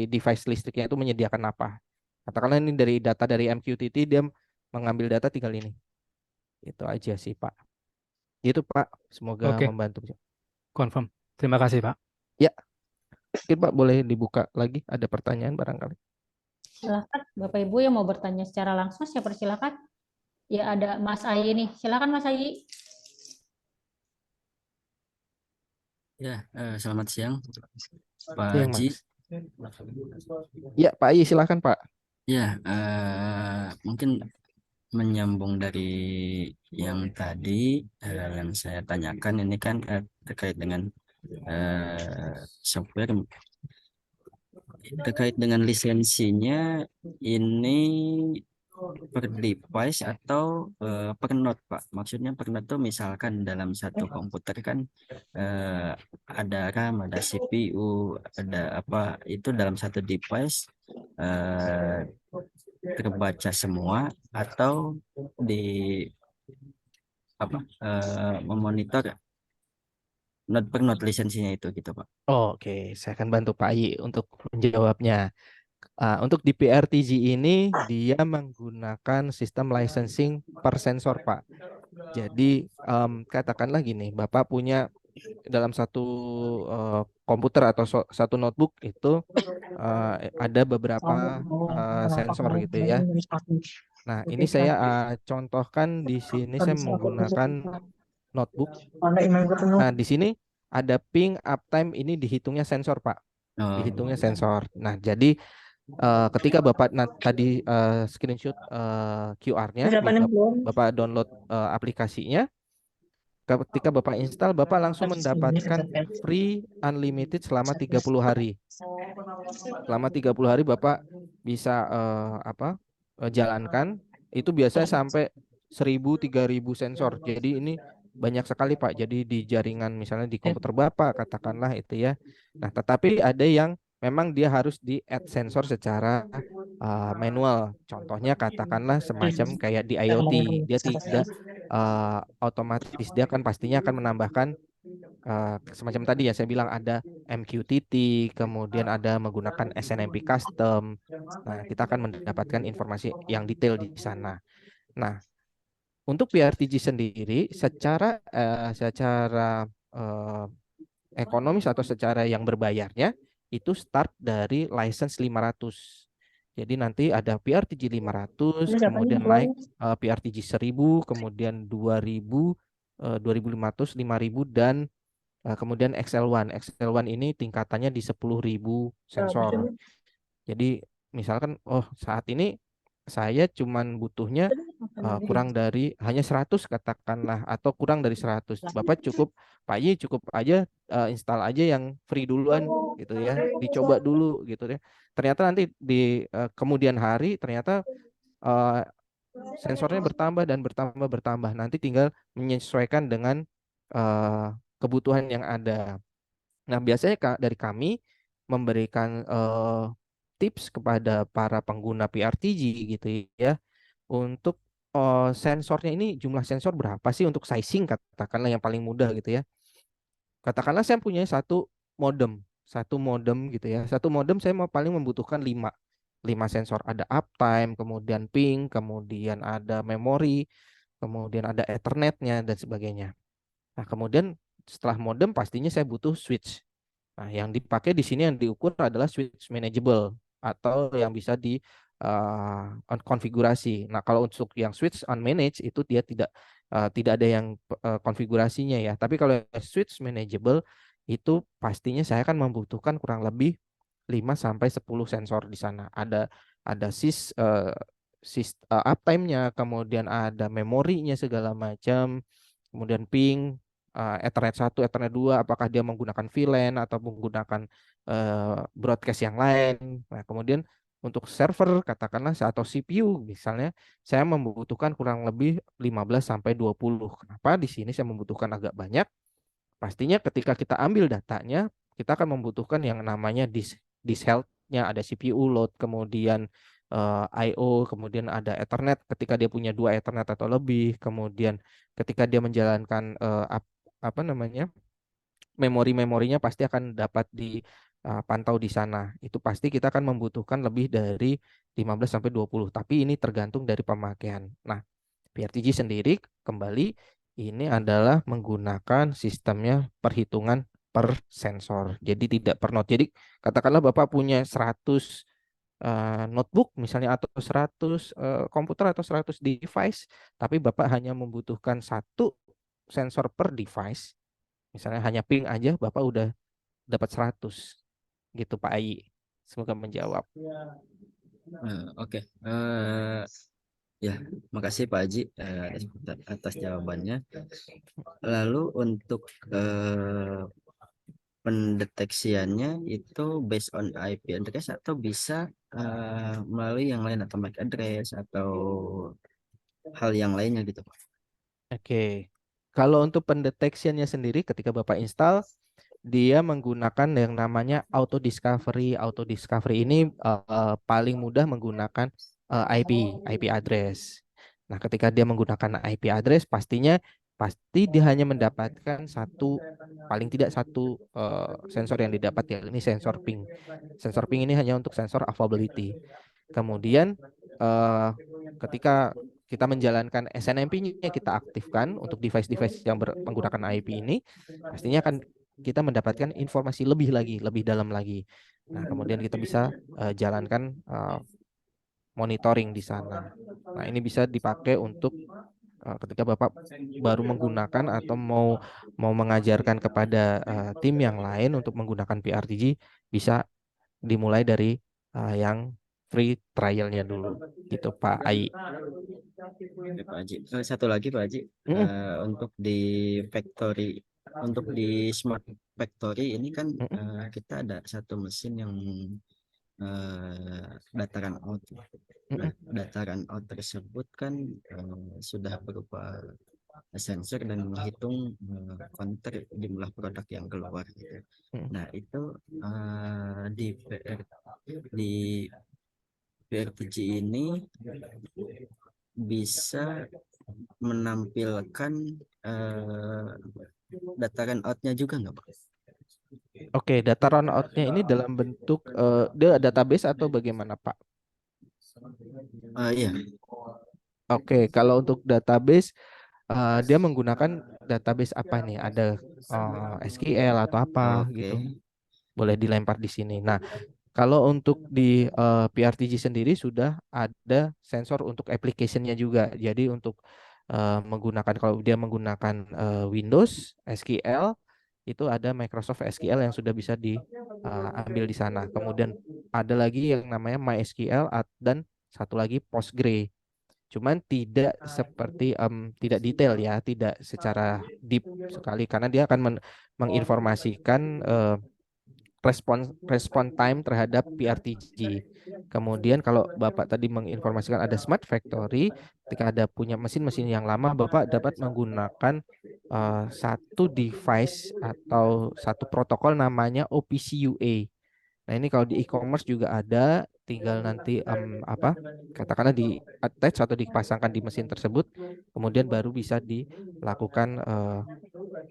device listriknya itu menyediakan apa. Katakanlah ini dari data dari MQTT, dia mengambil data tinggal ini. Itu aja sih Pak. Itu Pak, semoga membantu. Confirm. Terima kasih Pak. Ya, mungkin Pak boleh dibuka lagi, ada pertanyaan barangkali. Silakan Bapak Ibu yang mau bertanya secara langsung, saya persilakan. Ya ada Mas Ayi nih, silakan Mas Ayi. Ya, selamat siang Pak Ya, Haji. Ya Pak Ayi, silakan Pak. Ya, mungkin menyambung dari yang tadi yang saya tanyakan, ini kan terkait dengan software, terkait dengan lisensinya ini per device atau per node Pak? Maksudnya per node itu misalkan dalam satu komputer kan ada RAM, ada CPU, ada apa, itu dalam satu device terbaca semua, atau di apa memonitor node per node lisensinya itu gitu Pak. Oke, saya akan bantu Pak Ayi untuk menjawabnya. Untuk di PRTG ini dia menggunakan sistem licensing per sensor Pak. Jadi katakanlah gini, Bapak punya dalam satu komputer atau satu notebook itu ada beberapa sensor gitu ya. Nah ini saya contohkan di sini, saya menggunakan notebook. Nah di sini ada ping, uptime, ini dihitungnya sensor Pak, dihitungnya sensor. Nah jadi ketika Bapak tadi screenshot QR-nya, Bapak download aplikasinya, ketika Bapak install, Bapak langsung mendapatkan free unlimited selama 30 hari. Selama 30 hari Bapak bisa jalankan, itu biasanya sampai 1.000-3.000 sensor. Jadi ini banyak sekali Pak. Jadi di jaringan misalnya di komputer Bapak katakanlah itu ya. Nah, tetapi ada yang memang dia harus di add sensor secara manual. Contohnya katakanlah semacam kayak di IoT, dia tidak otomatis, dia kan pastinya akan menambahkan semacam tadi ya saya bilang ada MQTT, kemudian ada menggunakan SNMP custom. Nah, kita akan mendapatkan informasi yang detail di sana. Nah, untuk PRTG sendiri secara ekonomis atau secara yang berbayarnya itu start dari license 500. Jadi nanti ada PRTG 500, kemudian naik PRTG 1000, kemudian 2000, 2500, 5000 dan kemudian XL1. XL1 ini tingkatannya di 10.000 sensor. Jadi misalkan saat ini saya cuman butuhnya kurang dari hanya 100 katakanlah, atau kurang dari 100. Bapak cukup, Pak Yi cukup aja install aja yang free duluan gitu ya. Dicoba dulu gitu ya. Ternyata nanti di kemudian hari ternyata sensornya bertambah dan bertambah. Nanti tinggal menyesuaikan dengan kebutuhan yang ada. Nah, biasanya dari kami memberikan tips kepada para pengguna PRTG gitu ya, untuk sensornya ini jumlah sensor berapa sih untuk sizing, katakanlah yang paling mudah gitu ya. Katakanlah saya punya satu modem gitu ya. Satu modem saya paling membutuhkan 5 sensor. Ada uptime, kemudian ping, kemudian ada memori, kemudian ada Ethernetnya dan sebagainya. Nah, kemudian setelah modem pastinya saya butuh switch. Nah, yang dipakai di sini yang diukur adalah switch manageable atau yang bisa di konfigurasi. Nah, kalau untuk yang switch unmanaged itu dia tidak ada yang konfigurasinya ya. Tapi kalau switch manageable itu pastinya saya akan membutuhkan kurang lebih 5 sampai 10 sensor di sana. Ada uptime-nya, kemudian ada memorinya segala macam, kemudian ping, Ethernet 1, Ethernet 2, apakah dia menggunakan VLAN atau menggunakan broadcast yang lain. Nah, kemudian untuk server katakanlah atau CPU misalnya saya membutuhkan kurang lebih 15 sampai 20. Kenapa di sini saya membutuhkan agak banyak? Pastinya ketika kita ambil datanya, kita akan membutuhkan yang namanya disk health-nya, ada CPU load, kemudian I/O, kemudian ada Ethernet ketika dia punya 2 Ethernet atau lebih, kemudian ketika dia menjalankan memorinya pasti akan dapat dipantau di sana. Itu pasti kita akan membutuhkan lebih dari 15 sampai 20, tapi ini tergantung dari pemakaian. Nah, PRTG sendiri kembali ini adalah menggunakan sistemnya perhitungan per sensor. Jadi tidak per node. Jadi katakanlah Bapak punya 100 notebook misalnya atau 100 komputer atau 100 device, tapi Bapak hanya membutuhkan 1 sensor per device. Misalnya hanya ping aja Bapak udah dapat 100. Gitu Pak Ayi. Semoga menjawab. Oke. Ya, makasih Pak Haji atas jawabannya. Lalu untuk pendeteksiannya itu based on IP address atau bisa melalui yang lain atau MAC address atau hal yang lainnya gitu Pak? Oke. Kalau untuk pendeteksiannya sendiri ketika Bapak install, dia menggunakan yang namanya auto discovery. Auto discovery ini paling mudah menggunakan IP address. Nah, ketika dia menggunakan IP address, pasti dia hanya mendapatkan paling tidak satu sensor yang didapat, ya ini sensor ping. Sensor ping ini hanya untuk sensor availability. Kemudian ketika kita menjalankan SNMP-nya kita aktifkan untuk device-device yang menggunakan IP ini, pastinya akan kita mendapatkan informasi lebih dalam lagi. Nah, kemudian kita bisa jalankan monitoring di sana. Nah, ini bisa dipakai untuk ketika Bapak baru menggunakan atau mau mengajarkan kepada tim yang lain untuk menggunakan PRTG, bisa dimulai dari yang free trialnya dulu gitu Pak Ai. Oke, Pak Haji. Satu lagi Pak Haji, untuk di factory, untuk di smart factory ini kan kita ada satu mesin yang dataran out. Nah, dataran out tersebut kan sudah berupa sensor dan menghitung counter jumlah produk yang keluar gitu. Nah, itu di PRTG ini bisa menampilkan dataran outnya juga nggak Pak? Oke, data run out-nya ini dalam bentuk dia database atau bagaimana, Pak? Iya. Oke, kalau untuk database dia menggunakan database apa nih? Ada SQL atau apa gitu? Oke. Boleh dilempar di sini. Nah, kalau untuk di PRTG sendiri sudah ada sensor untuk application-nya juga. Jadi untuk menggunakan, kalau dia menggunakan Windows SQL, itu ada Microsoft SQL yang sudah bisa diambil di sana. Kemudian ada lagi yang namanya MySQL dan satu lagi Postgre. Cuman tidak seperti tidak detail ya, tidak secara deep sekali karena dia akan menginformasikan respon time terhadap PRTG. Kemudian kalau Bapak tadi menginformasikan ada Smart Factory, ketika ada punya mesin-mesin yang lama, Bapak dapat menggunakan satu device atau satu protokol namanya OPC-UA. Nah, ini kalau di e-commerce juga ada, tinggal nanti katakanlah di attach atau dipasangkan di mesin tersebut, kemudian baru bisa dilakukan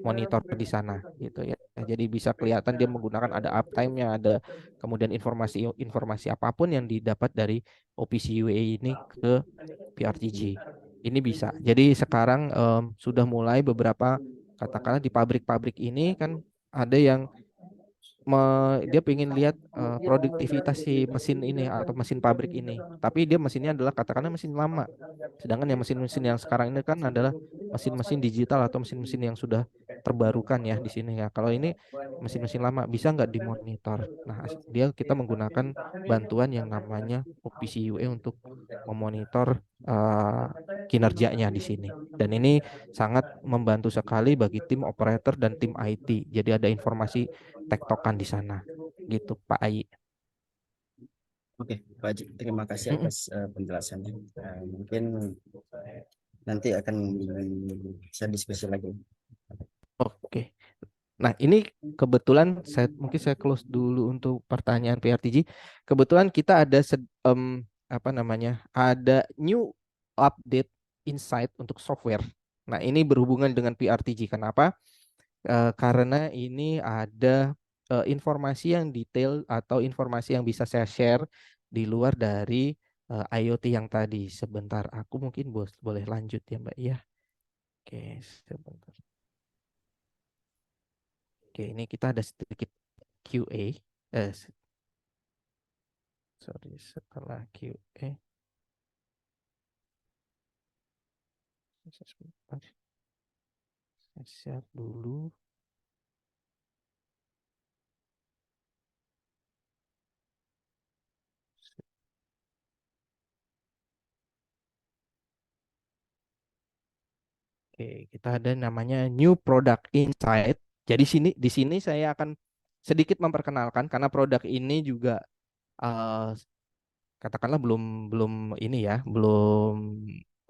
monitor di sana gitu ya. Jadi bisa kelihatan dia menggunakan, ada uptime-nya, ada kemudian informasi apapun yang didapat dari OPC-UA ini ke PRTG. Ini bisa. Jadi sekarang sudah mulai beberapa, katakanlah di pabrik-pabrik ini kan ada yang dia pengen lihat produktivitas si mesin ini atau mesin pabrik ini, tapi dia mesinnya adalah katakanlah mesin lama, sedangkan yang mesin-mesin yang sekarang ini kan adalah mesin-mesin digital atau mesin-mesin yang sudah terbarukan ya di sini ya. Kalau ini mesin-mesin lama bisa nggak dimonitor? Nah, kita menggunakan bantuan yang namanya OPC-UA untuk memonitor kinerjanya di sini, dan ini sangat membantu sekali bagi tim operator dan tim IT. Jadi ada informasi tektokan di sana gitu, Pak Ayi. Oke, Pak Haji, terima kasih atas penjelasannya. Mungkin nanti akan bisa diskusi lagi. Oke. Nah, ini kebetulan mungkin saya close dulu untuk pertanyaan PRTG. Kebetulan kita ada ada new update insight untuk software. Nah, ini berhubungan dengan PRTG. Kenapa? Karena ini ada informasi yang detail atau informasi yang bisa saya share di luar dari IoT yang tadi. Sebentar, aku mungkin boleh lanjut ya, Mbak ya. Oke, sebentar. Oke, ini kita ada sedikit QA. Sorry, setelah QA. Sebentar. Saya share dulu. Oke, kita ada namanya New Product Insight. Jadi di sini saya akan sedikit memperkenalkan karena produk ini juga katakanlah belum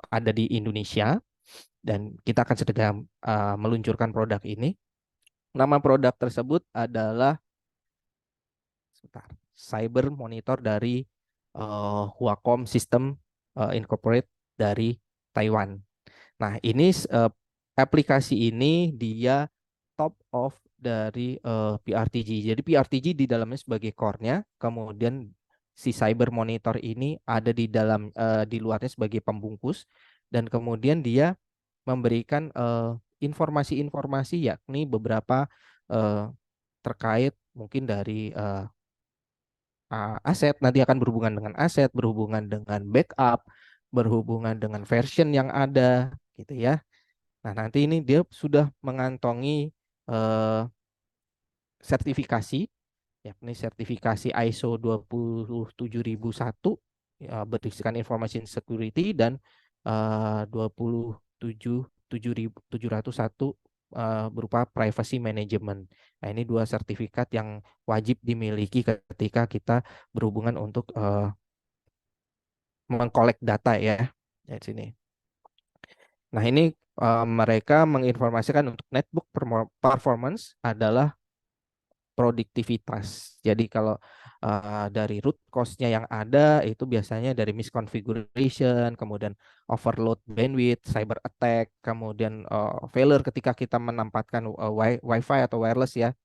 ada di Indonesia, dan kita akan segera meluncurkan produk ini. Nama produk tersebut adalah Cyber Monitor dari Huacom System Incorporate dari Taiwan. Nah, ini aplikasi ini dia top of dari PRTG. Jadi PRTG di dalamnya sebagai core-nya, kemudian si Cyber Monitor ini ada di dalam di luarnya sebagai pembungkus, dan kemudian dia memberikan informasi-informasi yakni beberapa terkait mungkin dari aset, nanti akan berhubungan dengan aset, berhubungan dengan backup, berhubungan dengan version yang ada gitu ya. Nah, nanti ini dia sudah mengantongi sertifikasi, yakni sertifikasi ISO 27001 berisikan information security, dan 27701 berupa privacy management. Nah, ini dua sertifikat yang wajib dimiliki ketika kita berhubungan untuk mengkolek data ya dari sini. Nah, ini mereka menginformasikan untuk netbook performance adalah produktivitas. Jadi kalau dari root cause-nya yang ada itu biasanya dari misconfiguration, kemudian overload bandwidth, cyber attack, kemudian failure ketika kita menempatkan Wi-Fi atau wireless ya,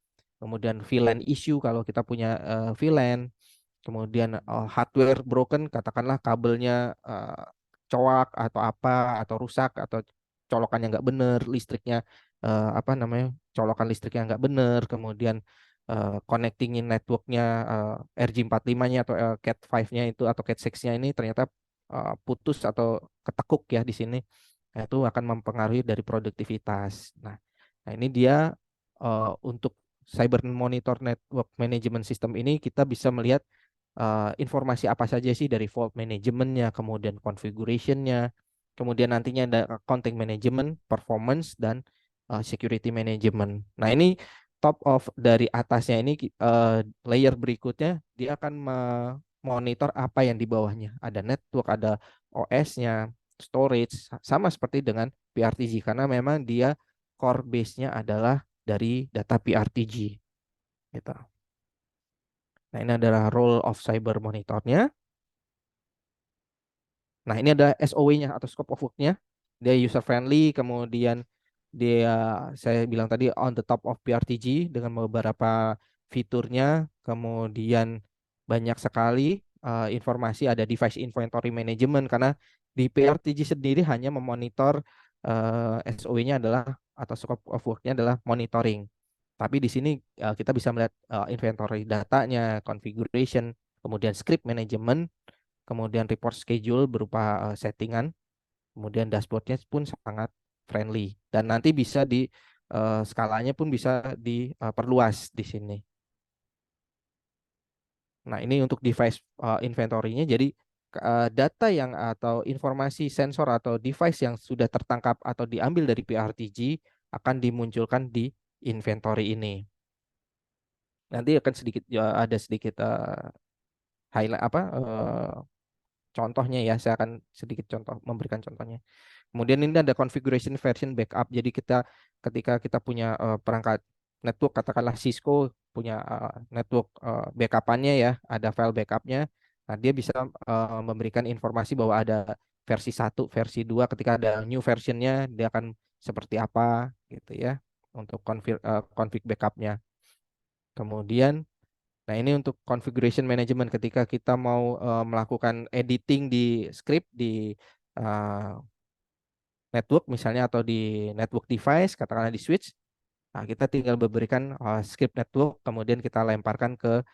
kemudian VLAN issue kalau kita punya VLAN, kemudian hardware broken, katakanlah kabelnya coak atau apa, atau rusak, atau colokannya nggak bener, listriknya colokan listriknya nggak bener, kemudian connectingin networknya RJ45-nya atau Cat5-nya itu atau Cat6-nya ini ternyata putus atau ketekuk ya di sini. Nah, itu akan mempengaruhi dari produktivitas. Nah ini dia untuk Cyber Monitor Network Management System ini kita bisa melihat informasi apa saja sih dari fault manajemennya, kemudian configuration-nya, kemudian nantinya ada accounting management, performance, dan security management. Nah ini top of dari atasnya ini layer berikutnya dia akan memonitor apa yang di bawahnya. Ada network, ada OS-nya, storage, sama seperti dengan PRTG karena memang dia core base-nya adalah dari data PRTG. Gitu. Nah ini adalah role of cyber monitornya. Nah ini ada SOW-nya atau scope of work-nya. Dia user friendly, kemudian dia saya bilang tadi on the top of PRTG dengan beberapa fiturnya, kemudian banyak sekali informasi, ada device inventory management karena di PRTG sendiri hanya memonitor SOW-nya adalah atau scope of work-nya adalah monitoring. Tapi di sini kita bisa melihat inventory datanya, configuration, kemudian script management, kemudian report schedule berupa settingan, kemudian dashboardnya pun sangat friendly dan nanti bisa di skalanya pun bisa diperluas di sini. Nah ini untuk device inventory-nya, jadi data yang atau informasi sensor atau device yang sudah tertangkap atau diambil dari PRTG akan dimunculkan di inventory ini. Nanti akan ada sedikit highlight contohnya ya, saya akan sedikit memberikan contohnya. Kemudian ini ada configuration version backup. Jadi ketika kita punya perangkat network, katakanlah Cisco punya network backup-annya ya, ada file backup-nya. Nah, dia bisa memberikan informasi bahwa ada versi 1, versi 2, ketika ada new version-nya dia akan seperti apa gitu ya untuk config backup-nya. Kemudian nah ini untuk configuration management ketika kita mau melakukan editing di script di network misalnya atau di network device, katakanlah di switch. Nah, kita tinggal memberikan script network, kemudian kita lemparkan ke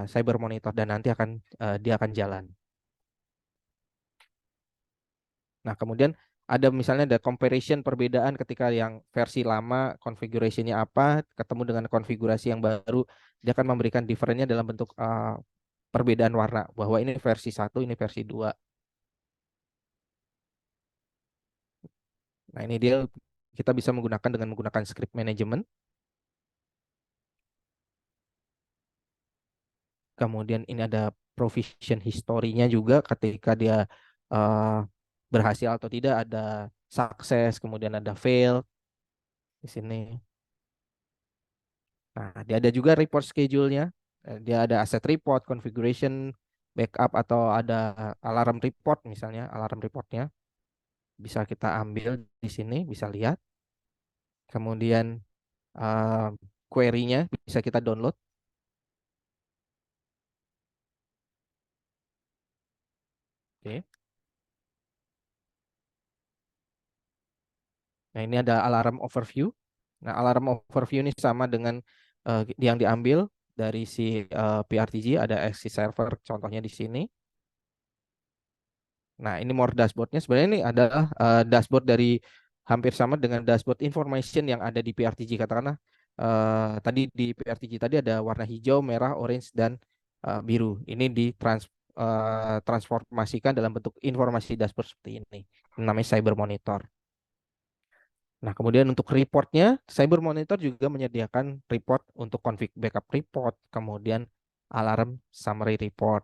cyber monitor dan nanti dia akan jalan. Nah, kemudian misalnya ada comparison, perbedaan ketika yang versi lama configuration-nya apa ketemu dengan konfigurasi yang baru, dia akan memberikan difference-nya dalam bentuk perbedaan warna bahwa ini versi 1, ini versi 2. Nah, ini dia kita bisa menggunakan script management. Kemudian ini ada provision history-nya juga ketika dia berhasil atau tidak, ada sukses, kemudian ada fail di sini. Nah, dia ada juga report schedule-nya. Dia ada asset report, configuration, backup, atau ada alarm report misalnya, alarm report-nya. Bisa kita ambil di sini, bisa lihat. Kemudian query-nya bisa kita download. Oke. Nah, ini ada alarm overview. Nah, alarm overview ini sama dengan yang diambil dari si PRTG, ada Axis server contohnya di sini. Nah, ini more dashboard-nya. Sebenarnya ini adalah dashboard dari hampir sama dengan dashboard information yang ada di PRTG. Katakanlah tadi di PRTG tadi ada warna hijau, merah, orange, dan biru. Ini transformasikan dalam bentuk informasi dashboard seperti ini. Namanya Cyber Monitor. Nah, kemudian untuk reportnya, Cyber Monitor juga menyediakan report untuk config backup report, kemudian alarm summary report.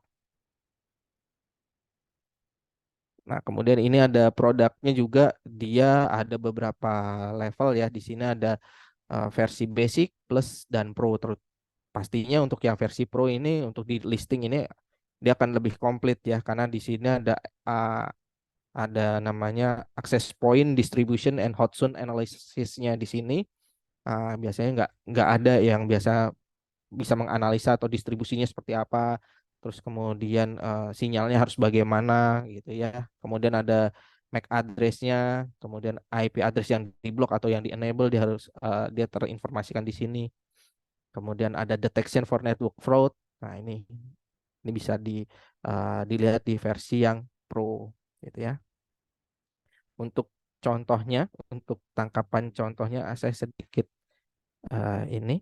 Nah, kemudian ini ada produknya juga, dia ada beberapa level ya. Di sini ada versi basic, plus, dan pro. Pastinya untuk yang versi pro ini, untuk di listing ini, dia akan lebih komplit ya, karena di sini ada namanya access point distribution and hot zone analysis-nya di sini. biasanya nggak ada yang biasa bisa menganalisa atau distribusinya seperti apa, terus kemudian sinyalnya harus bagaimana gitu ya. Kemudian ada MAC address-nya, kemudian IP address yang diblok atau yang di-enable dia terinformasikan di sini. Kemudian ada detection for network fraud. Nah, ini bisa dilihat di versi yang Pro gitu ya. Untuk contohnya, untuk tangkapan contohnya saya sedikit ini.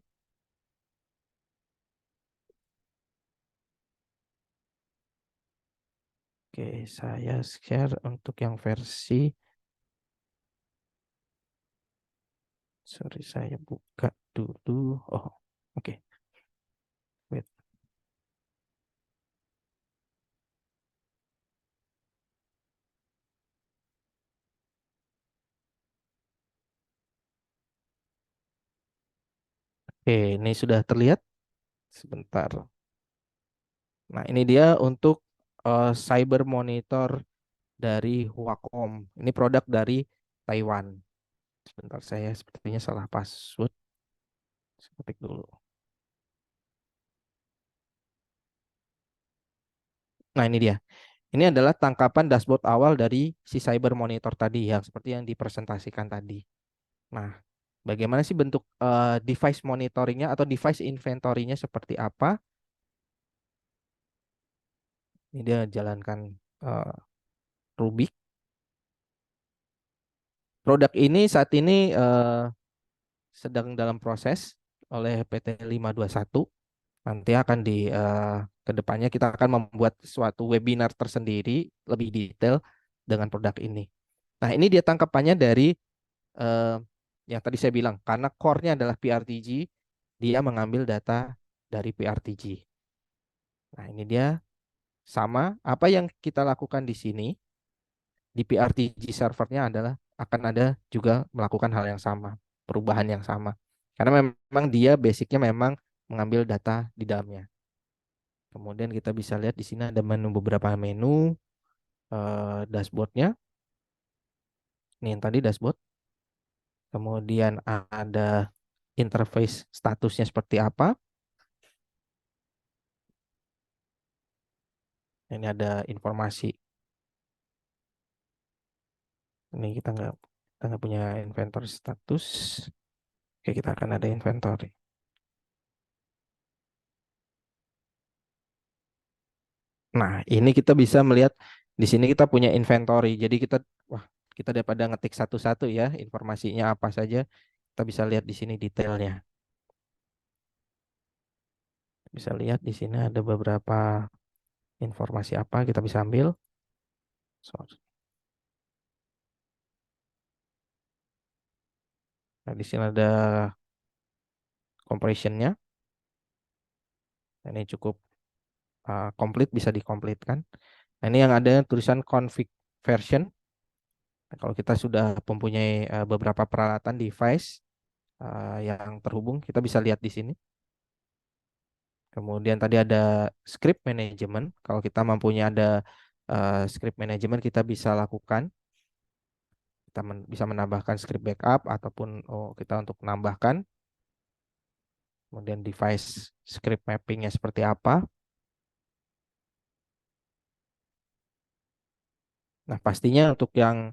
Oke, saya share untuk yang versi. Sorry, saya buka dulu. Oh, oke. Wait. Oke, ini sudah terlihat. Sebentar. Nah, ini dia untuk cyber monitor dari Wacom. Ini produk dari Taiwan. Sebentar, saya sepertinya salah password. Saya ketik dulu. Nah, ini dia. Ini adalah tangkapan dashboard awal dari si cyber monitor tadi yang seperti yang dipresentasikan tadi. Nah, bagaimana sih bentuk device monitoringnya atau device inventory-nya seperti apa? Ini dia jalankan Rubik. Produk ini saat ini sedang dalam proses oleh PT 521. Nanti akan kedepannya kita akan membuat suatu webinar tersendiri lebih detail dengan produk ini. Nah, ini dia tangkapannya dari yang tadi saya bilang, karena core-nya adalah PRTG, dia mengambil data dari PRTG. Nah, ini dia sama apa yang kita lakukan di sini di PRTG servernya adalah akan ada juga melakukan hal yang sama, perubahan yang sama. Karena memang dia basicnya memang mengambil data di dalamnya. Kemudian kita bisa lihat di sini ada beberapa menu dashboardnya. Ini yang tadi dashboard. Kemudian ada interface statusnya seperti apa. Ini ada informasi. Ini kita nggak punya inventory status. Oke, kita akan ada inventory. Nah, ini kita bisa melihat di sini kita punya inventory. Jadi kita daripada ngetik satu-satu ya, informasinya apa saja, kita bisa lihat di sini detailnya. Bisa lihat di sini ada beberapa informasi apa kita bisa ambil. Sorry. Nah, di sini ada compression-nya. Ini cukup komplit, bisa dikomplitkan. Nah, ini yang ada tulisan config version. Nah, kalau kita sudah mempunyai beberapa peralatan device yang terhubung, kita bisa lihat di sini. Kemudian tadi ada script management. Kalau kita mempunyai ada script management, kita bisa lakukan. Kita bisa menambahkan script backup ataupun kita untuk menambahkan. Kemudian device script mappingnya seperti apa. Nah, pastinya untuk yang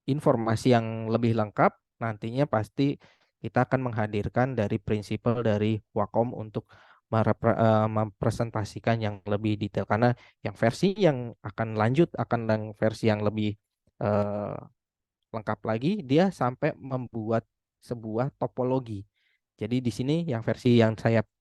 informasi yang lebih lengkap, nantinya pasti kita akan menghadirkan dari prinsipal dari Wacom untuk mempresentasikan yang lebih detail. Karena yang versi yang akan lanjut, yang versi yang lebih lengkap lagi, dia sampai membuat sebuah topologi. Jadi di sini yang versi yang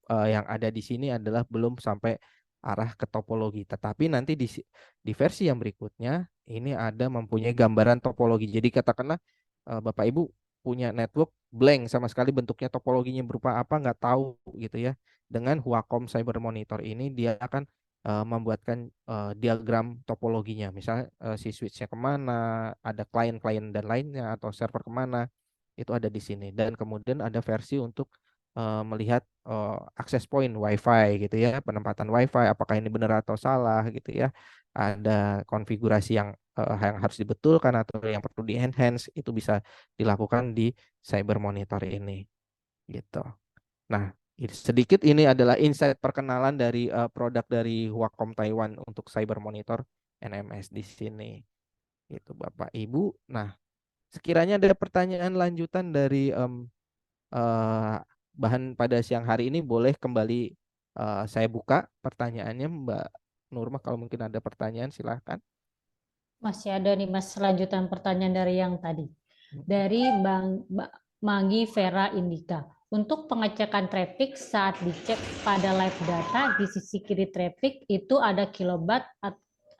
yang ada di sini adalah belum sampai arah ke topologi. Tetapi nanti di versi yang berikutnya ini ada mempunyai gambaran topologi. Jadi katakanlah Bapak Ibu punya network blank sama sekali bentuknya topologinya berupa apa nggak tahu gitu ya. Dengan Wacom Cyber Monitor ini dia akan membuatkan diagram topologinya. Misalnya si switch-nya kemana, ada klien-klien dan lainnya atau server kemana, itu ada di sini. Dan kemudian ada versi untuk melihat access point WiFi gitu ya, penempatan WiFi, apakah ini benar atau salah gitu ya. Ada konfigurasi yang yang harus dibetulkan atau yang perlu di enhance itu bisa dilakukan di cyber monitor ini gitu. Nah, sedikit ini adalah insight perkenalan dari produk dari Wacom Taiwan untuk cyber monitor NMS di sini. Gitu Bapak Ibu. Nah, sekiranya ada pertanyaan lanjutan dari bahan pada siang hari ini, boleh kembali saya buka pertanyaannya Mbak Nurma, kalau mungkin ada pertanyaan silahkan. Masih ada nih Mas lanjutan pertanyaan dari yang tadi. Dari Mbak Magi Vera Indika. Untuk pengecekan traffic saat dicek pada live data di sisi kiri traffic itu ada kilobyte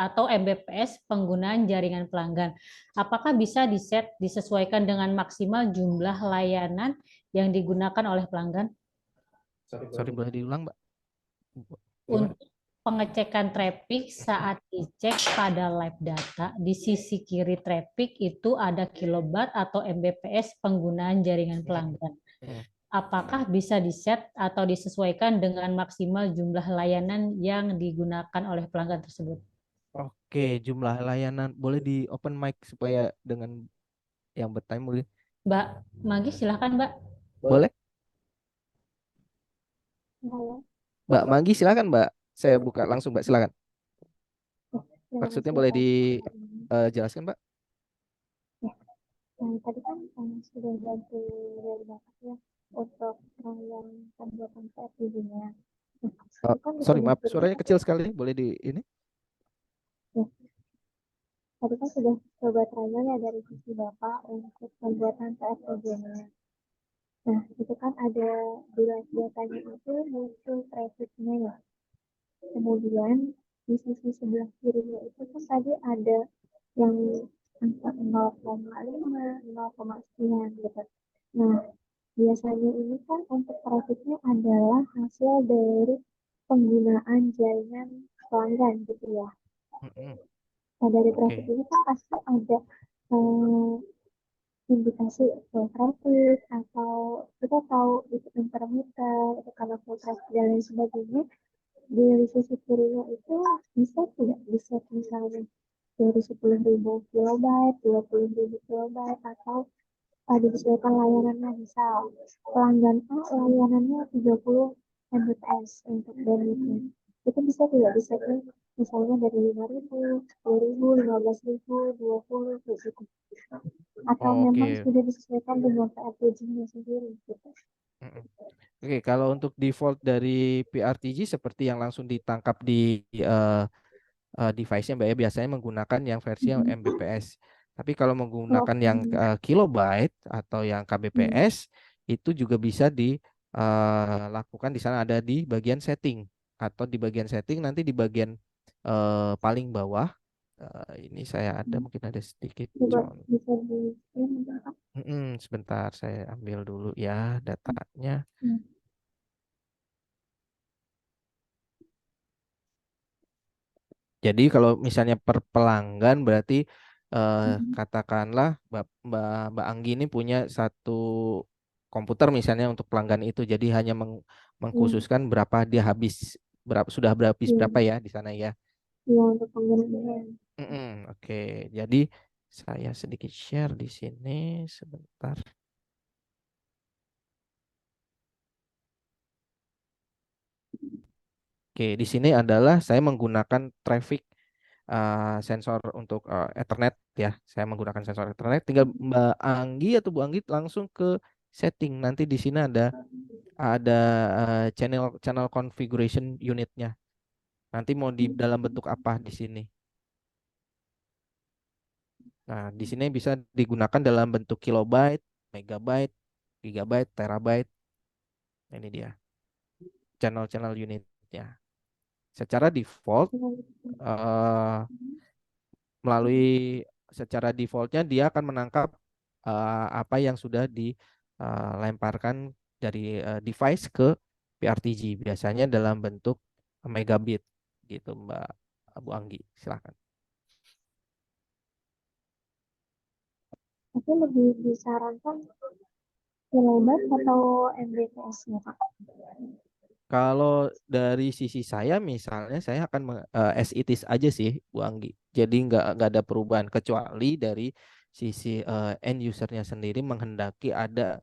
atau Mbps penggunaan jaringan pelanggan. Apakah bisa disesuaikan dengan maksimal jumlah layanan yang digunakan oleh pelanggan? Sorry, boleh diulang, Mbak? Untuk pengecekan traffic saat dicek pada live data di sisi kiri traffic itu ada kilobyte atau Mbps penggunaan jaringan pelanggan. Apakah bisa diset atau disesuaikan dengan maksimal jumlah layanan yang digunakan oleh pelanggan tersebut? Oke, jumlah layanan boleh di open mic supaya dengan yang bertanya boleh. Mbak Magi silakan Mbak. Boleh? Mbak Magi silakan Mbak. Saya buka langsung Mbak, silakan. Maksudnya boleh dijelaskan Mbak? Tadi kan sudah bantu dari Bapak ya untuk yang pembuatan PRTG-nya. Sorry maaf, suaranya kecil sekali. Boleh di ini? Ya. Tadi kan sudah coba trial ya dari sisi Bapak untuk pembuatan PRTG-nya. Nah, itu kan ada di live datanya itu muncul traffic-nya ya. Kemudian di sisi sebelah kirinya itu kan tadi ada yang angka 0,5, 0, sekian gitu. Nah, biasanya ini kan untuk trafficnya adalah hasil dari penggunaan jaringan pelanggan gitu ya. Nah, dari traffic ini kan pasti ada indikasi full traffic atau kita tahu itu intermittent, itu kalau full traffic dan lain sebagainya. Di sisi kirinya itu bisa tidak bisa misalnya dari 10.000 kilobyte, 20.000 kilobyte, atau disesuaikan layanannya. Misal pelanggan A layanannya 30 Mbps untuk bandwidthnya, itu bisa tidak disetting misalnya dari 5.000, 10.000, 15.000, 20 gitu, atau memang sudah disesuaikan dengan PRTG-nya sendiri gitu. Oke, kalau untuk default dari PRTG seperti yang langsung ditangkap di device-nya Mbak ya, biasanya menggunakan yang versi yang Mbps. Tapi kalau menggunakan yang kilobyte atau yang kbps itu juga bisa dilakukan di sana, ada di bagian setting atau di bagian setting nanti di bagian paling bawah. Ini saya ada mungkin ada sedikit sebentar saya ambil dulu ya datanya. Jadi kalau misalnya per pelanggan berarti katakanlah Mbak Anggi ini punya satu komputer misalnya untuk pelanggan itu, jadi hanya mengkhususkan berapa dia habis, sudah habis berapa ya di sana ya. Iya, untuk penggunaan. Oke, jadi saya sedikit share di sini sebentar. Oke, di sini adalah saya menggunakan traffic sensor untuk Ethernet ya. Saya menggunakan sensor Ethernet. Tinggal Mbak Anggi atau Bu Anggi langsung ke setting. Nanti di sini ada channel configuration unitnya. Nanti mau di dalam bentuk apa di sini. Nah, di sini bisa digunakan dalam bentuk kilobyte, megabyte, gigabyte, terabyte. Ini dia channel unitnya. Secara default melalui secara defaultnya dia akan menangkap apa yang sudah dilemparkan dari device ke PRTG, biasanya dalam bentuk megabit gitu Mbak Bu Anggi, silakan. Tapi lebih disarankan kilobyte atau Mbps-nya Pak? Kalau dari sisi saya misalnya saya akan as it is aja sih Bu Anggi. Jadi nggak ada perubahan kecuali dari sisi end usernya sendiri menghendaki ada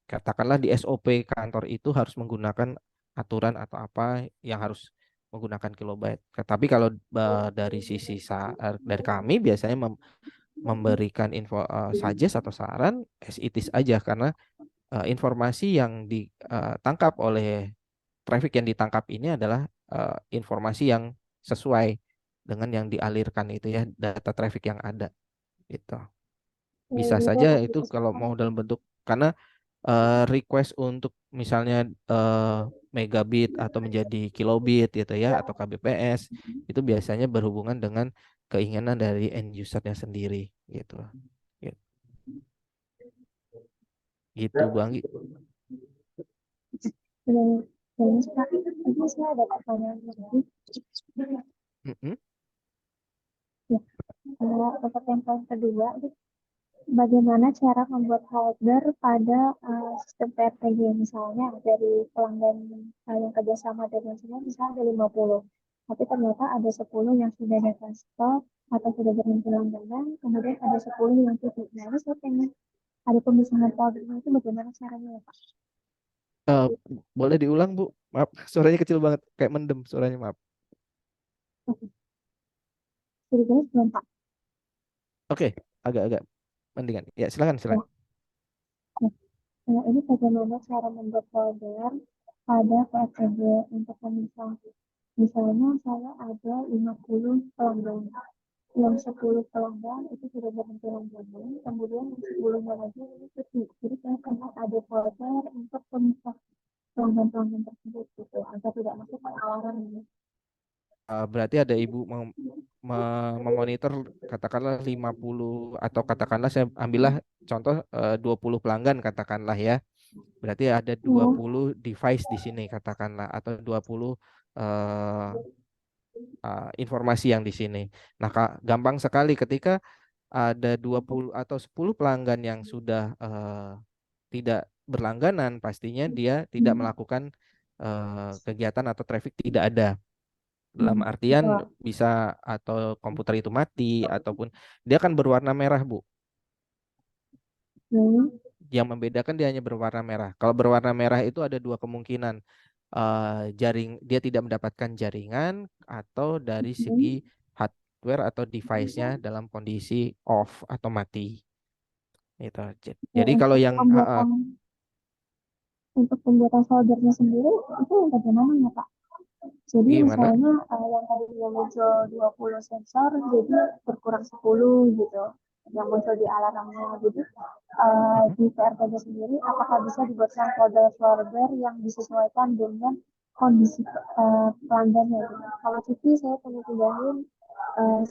katakanlah di SOP kantor itu harus menggunakan aturan atau apa yang harus menggunakan kilobyte. Tapi kalau dari sisi dari kami biasanya memberikan info suggest atau saran as it is aja karena informasi yang ditangkap oleh traffic yang ditangkap ini adalah informasi yang sesuai dengan yang dialirkan itu ya data traffic yang ada itu. Bisa saja itu kalau mau dalam bentuk karena request untuk misalnya megabit atau menjadi kilobit gitu ya atau kbps itu biasanya berhubungan dengan keinginan dari end usernya sendiri gitu. Gitu Bang. Ini saya ada pertanyaan lagi. Ya, untuk yang poin kedua, bagaimana cara membuat holder pada sistem PRTG misalnya dari pelanggan yang kerjasama dengan saya misalnya ada 50, tapi ternyata ada 10 yang sudah data stop atau sudah berhenti langganan, kemudian ada 10 yang tidak. Nah, saya pengen ada pemisahan holdernya itu bagaimana caranya ya Pak? Boleh diulang Bu? Maaf, suaranya kecil banget, kayak mendem suaranya, maaf. Jadi belum Pak. Oke, agak-agak mendingan. Ya, silakan. Nah, ini bagaimana cara membuat folder pada PRTG untuk pemisah. Misalnya saya ada 50 pelanggan. Yang 10 pelanggan itu sudah berhenti langganan, kemudian yang 10-nya lagi ini cuti. Jadi saya akan ada folder untuk pemisah pelanggan-pelanggan tersebut gitu, agar tidak masuk ke alarm ini. Berarti ada Ibu memonitor katakanlah 50 atau katakanlah saya ambillah contoh 20 pelanggan katakanlah ya. Berarti ada 20 device di sini katakanlah atau 20 informasi yang di sini. Nah, gampang sekali ketika ada 20 atau 10 pelanggan yang sudah tidak berlangganan, pastinya dia tidak melakukan kegiatan atau traffic tidak ada. Dalam artian bisa atau komputer itu mati ataupun dia akan berwarna merah, Bu. Yang membedakan dia hanya berwarna merah. Kalau berwarna merah itu ada dua kemungkinan. Dia tidak mendapatkan jaringan atau dari segi hardware atau device-nya dalam kondisi off atau mati. Itu. Jadi kalau yang untuk pembuatan foldernya sendiri itu bagaimana ya Pak? Jadi gimana? misalnya yang tadinya muncul 20 sensor jadi berkurang 10 gitu yang muncul di alarmnya. Jadi di PRTG sendiri apakah bisa dibuatkan folder-folder yang disesuaikan dengan kondisi pelanggannya gitu. Kalau cuti saya pengen pindahin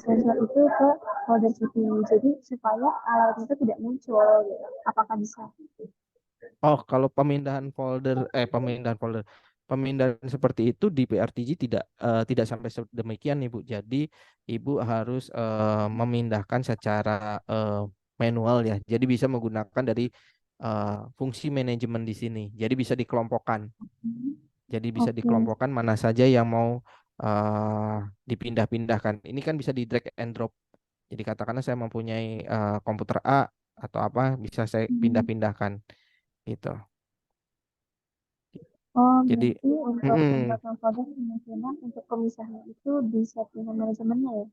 sensor itu ke folder cuti. Jadi supaya alarm itu tidak muncul gitu. Apakah bisa? Oh, kalau pemindahan seperti itu di PRTG tidak sampai demikian Ibu. Jadi Ibu harus memindahkan secara manual ya. Jadi bisa menggunakan dari fungsi manajemen di sini. Jadi bisa dikelompokkan. Jadi bisa dikelompokkan mana saja yang mau dipindah-pindahkan. Ini kan bisa di drag and drop. Jadi katakanlah saya mempunyai komputer A atau apa bisa saya pindah-pindahkan. Itu. Jadi untuk pembuatan folder kemungkinan untuk pemisahan itu di settingan manajemennya ya?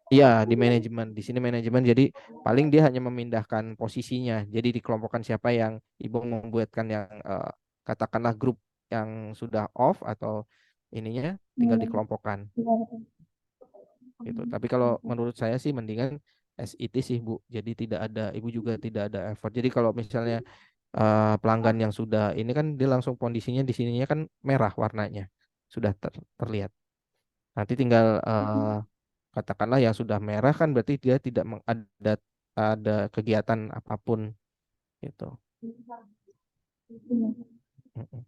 Iya, di manajemen. Di sini manajemen. Jadi paling dia hanya memindahkan posisinya. Jadi dikelompokkan siapa yang Ibu membuatkan yang katakanlah grup yang sudah off atau ininya tinggal dikelompokkan. Gitu. Tapi kalau menurut saya sih mendingan as it is sih Bu. Jadi Ibu juga tidak ada effort. Jadi kalau misalnya pelanggan yang sudah ini kan dia langsung kondisinya di sininya kan merah warnanya sudah terlihat. Nanti tinggal katakanlah yang sudah merah kan berarti dia tidak ada kegiatan apapun gitu.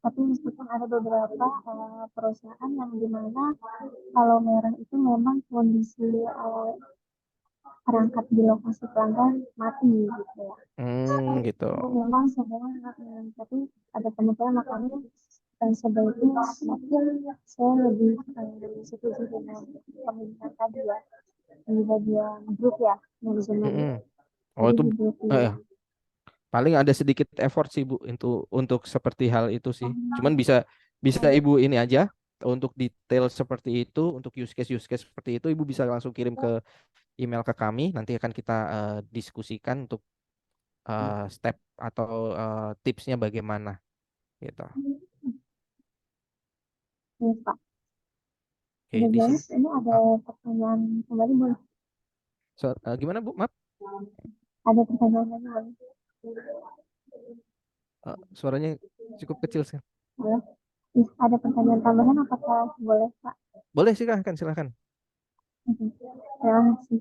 Tapi meskipun ada beberapa perusahaan yang dimana kalau merah itu memang kondisi perangkat di lokasi pelanggan mati gitu ya. Gitu. Memang semua tapi ada kemungkinan makanya sebaiknya mungkin saya lebih setuju dengan pemilihan tadi ya di bagian grup ya manajemen. Oh Jadi itu di grup paling ada sedikit effort sih Bu untuk seperti hal itu sih. Cuman bisa Ibu ini aja untuk detail seperti itu, untuk use case seperti itu Ibu bisa langsung kirim ke email ke kami. Nanti akan kita diskusikan untuk step atau tipsnya bagaimana gitu. Iya, Pak. Oke, Udah di jelas, sini ini ada pertanyaan kembali boleh? gimana Bu? Maaf, Ada pertanyaan lagi boleh? suaranya cukup kecil sih. Boleh? Ada pertanyaan tambahan apakah boleh, Pak? Boleh, silahkan. Oke, terima kasih.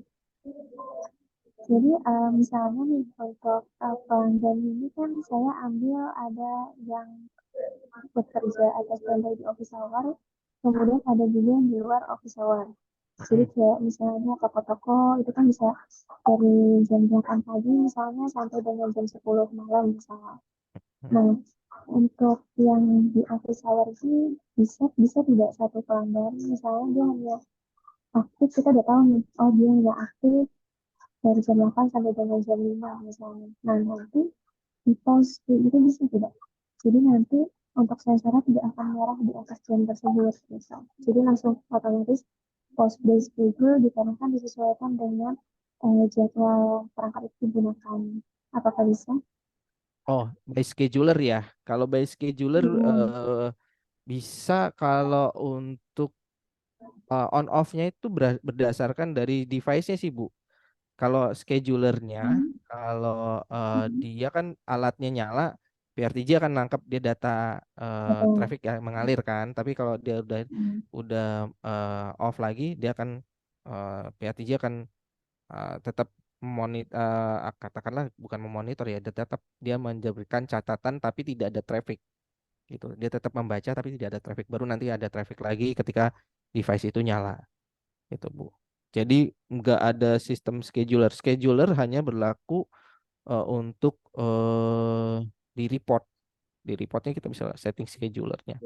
Jadi misalnya nih untuk pelanggan ini kan saya ambil ada yang bekerja atau standby di office hour, kemudian ada juga yang di luar office hour. Jadi kayak misalnya toko-toko itu kan bisa dari jam 8 pagi misalnya sampai dengan jam 10 malam misalnya. Nah, untuk yang di office hour ini bisa tidak satu pelanggan misalnya dia hanya aktif, kita udah tahu nih, oh dia nggak aktif dari jam 8 sampai dengan jam 5 misalnya. Nah, nanti di post itu bisa tidak? Jadi nanti untuk sensornya tidak akan merah di atas jam tersebut misal. Jadi langsung otomatis post based schedule dikarenakan disesuaikan dengan jadwal perangkat itu digunakan. Apakah bisa? Oh, by scheduler ya. Kalau by scheduler bisa kalau untuk on off-nya itu berdasarkan dari device-nya sih Bu. Kalau schedulernya, kalau dia kan alatnya nyala, PRTG akan nangkap dia data traffic yang mengalir kan. Tapi kalau dia udah off lagi, dia akan PRTG akan tetap katakanlah bukan memonitor ya, tetap dia memberikan catatan tapi tidak ada traffic gitu. Dia tetap membaca tapi tidak ada traffic. Baru nanti ada traffic lagi ketika device itu nyala. Itu Bu. Jadi nggak ada sistem scheduler. Scheduler hanya berlaku untuk di report. Di reportnya kita bisa setting schedulernya.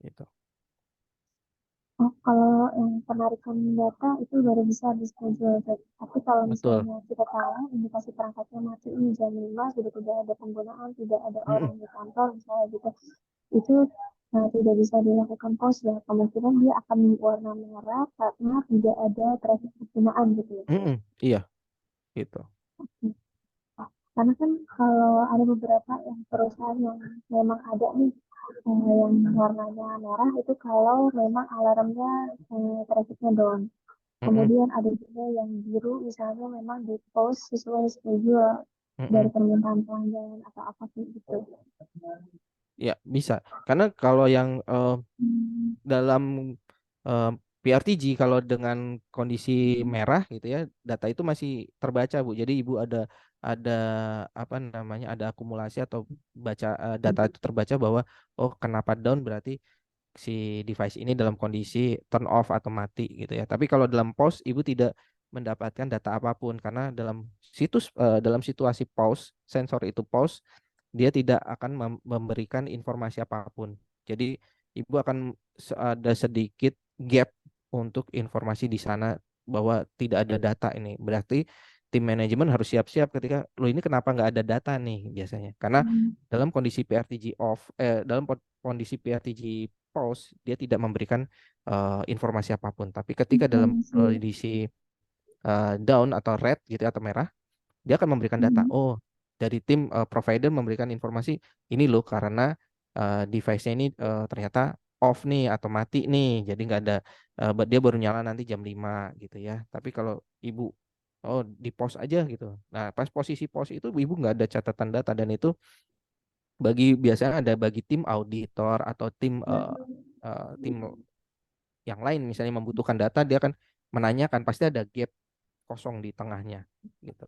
Gitu. Oh, kalau yang penarikan data itu baru bisa di schedule. Tapi kalau Betul. misalnya kita tahu indikasi perangkatnya mati ini jam 5 sudah tidak ada penggunaan, tidak ada orang di kantor misalnya gitu, itu tidak bisa dilakukan pause ya. Kemungkinan dia akan warna merah karena tidak ada traffic penggunaan gitu ya. Iya, gitu. Karena kan kalau ada beberapa yang perusahaan yang memang ada nih yang warnanya merah itu kalau memang alarmnya trafficnya down. Kemudian ada juga yang biru misalnya memang di post sesuai schedule dari permintaan pelanggan atau apa gitu. Ya bisa. Karena kalau yang dalam PRTG kalau dengan kondisi merah gitu ya, data itu masih terbaca Bu. Jadi Ibu ada apa namanya, ada akumulasi atau baca data itu terbaca bahwa oh kenapa down berarti si device ini dalam kondisi turn off atau mati gitu ya. Tapi kalau dalam pause Ibu tidak mendapatkan data apapun karena dalam dalam situasi pause, sensor itu pause, dia tidak akan memberikan informasi apapun. Jadi Ibu akan ada sedikit gap untuk informasi di sana bahwa tidak ada data ini. Berarti tim manajemen harus siap-siap ketika lo ini kenapa nggak ada data nih biasanya. Karena dalam kondisi PRTG off, dalam kondisi PRTG pause dia tidak memberikan informasi apapun. Tapi ketika dalam kondisi down atau red gitu atau merah, dia akan memberikan data. Oh, dari tim provider memberikan informasi ini loh karena device-nya ini ternyata off nih atau mati nih. Jadi nggak ada dia baru nyala nanti jam 5 gitu ya. Tapi kalau Ibu di pause aja gitu. Nah, pas posisi pause itu Ibu nggak ada catatan data dan itu biasanya ada bagi tim auditor atau tim yang lain misalnya membutuhkan data, dia akan menanyakan, pasti ada gap kosong di tengahnya gitu.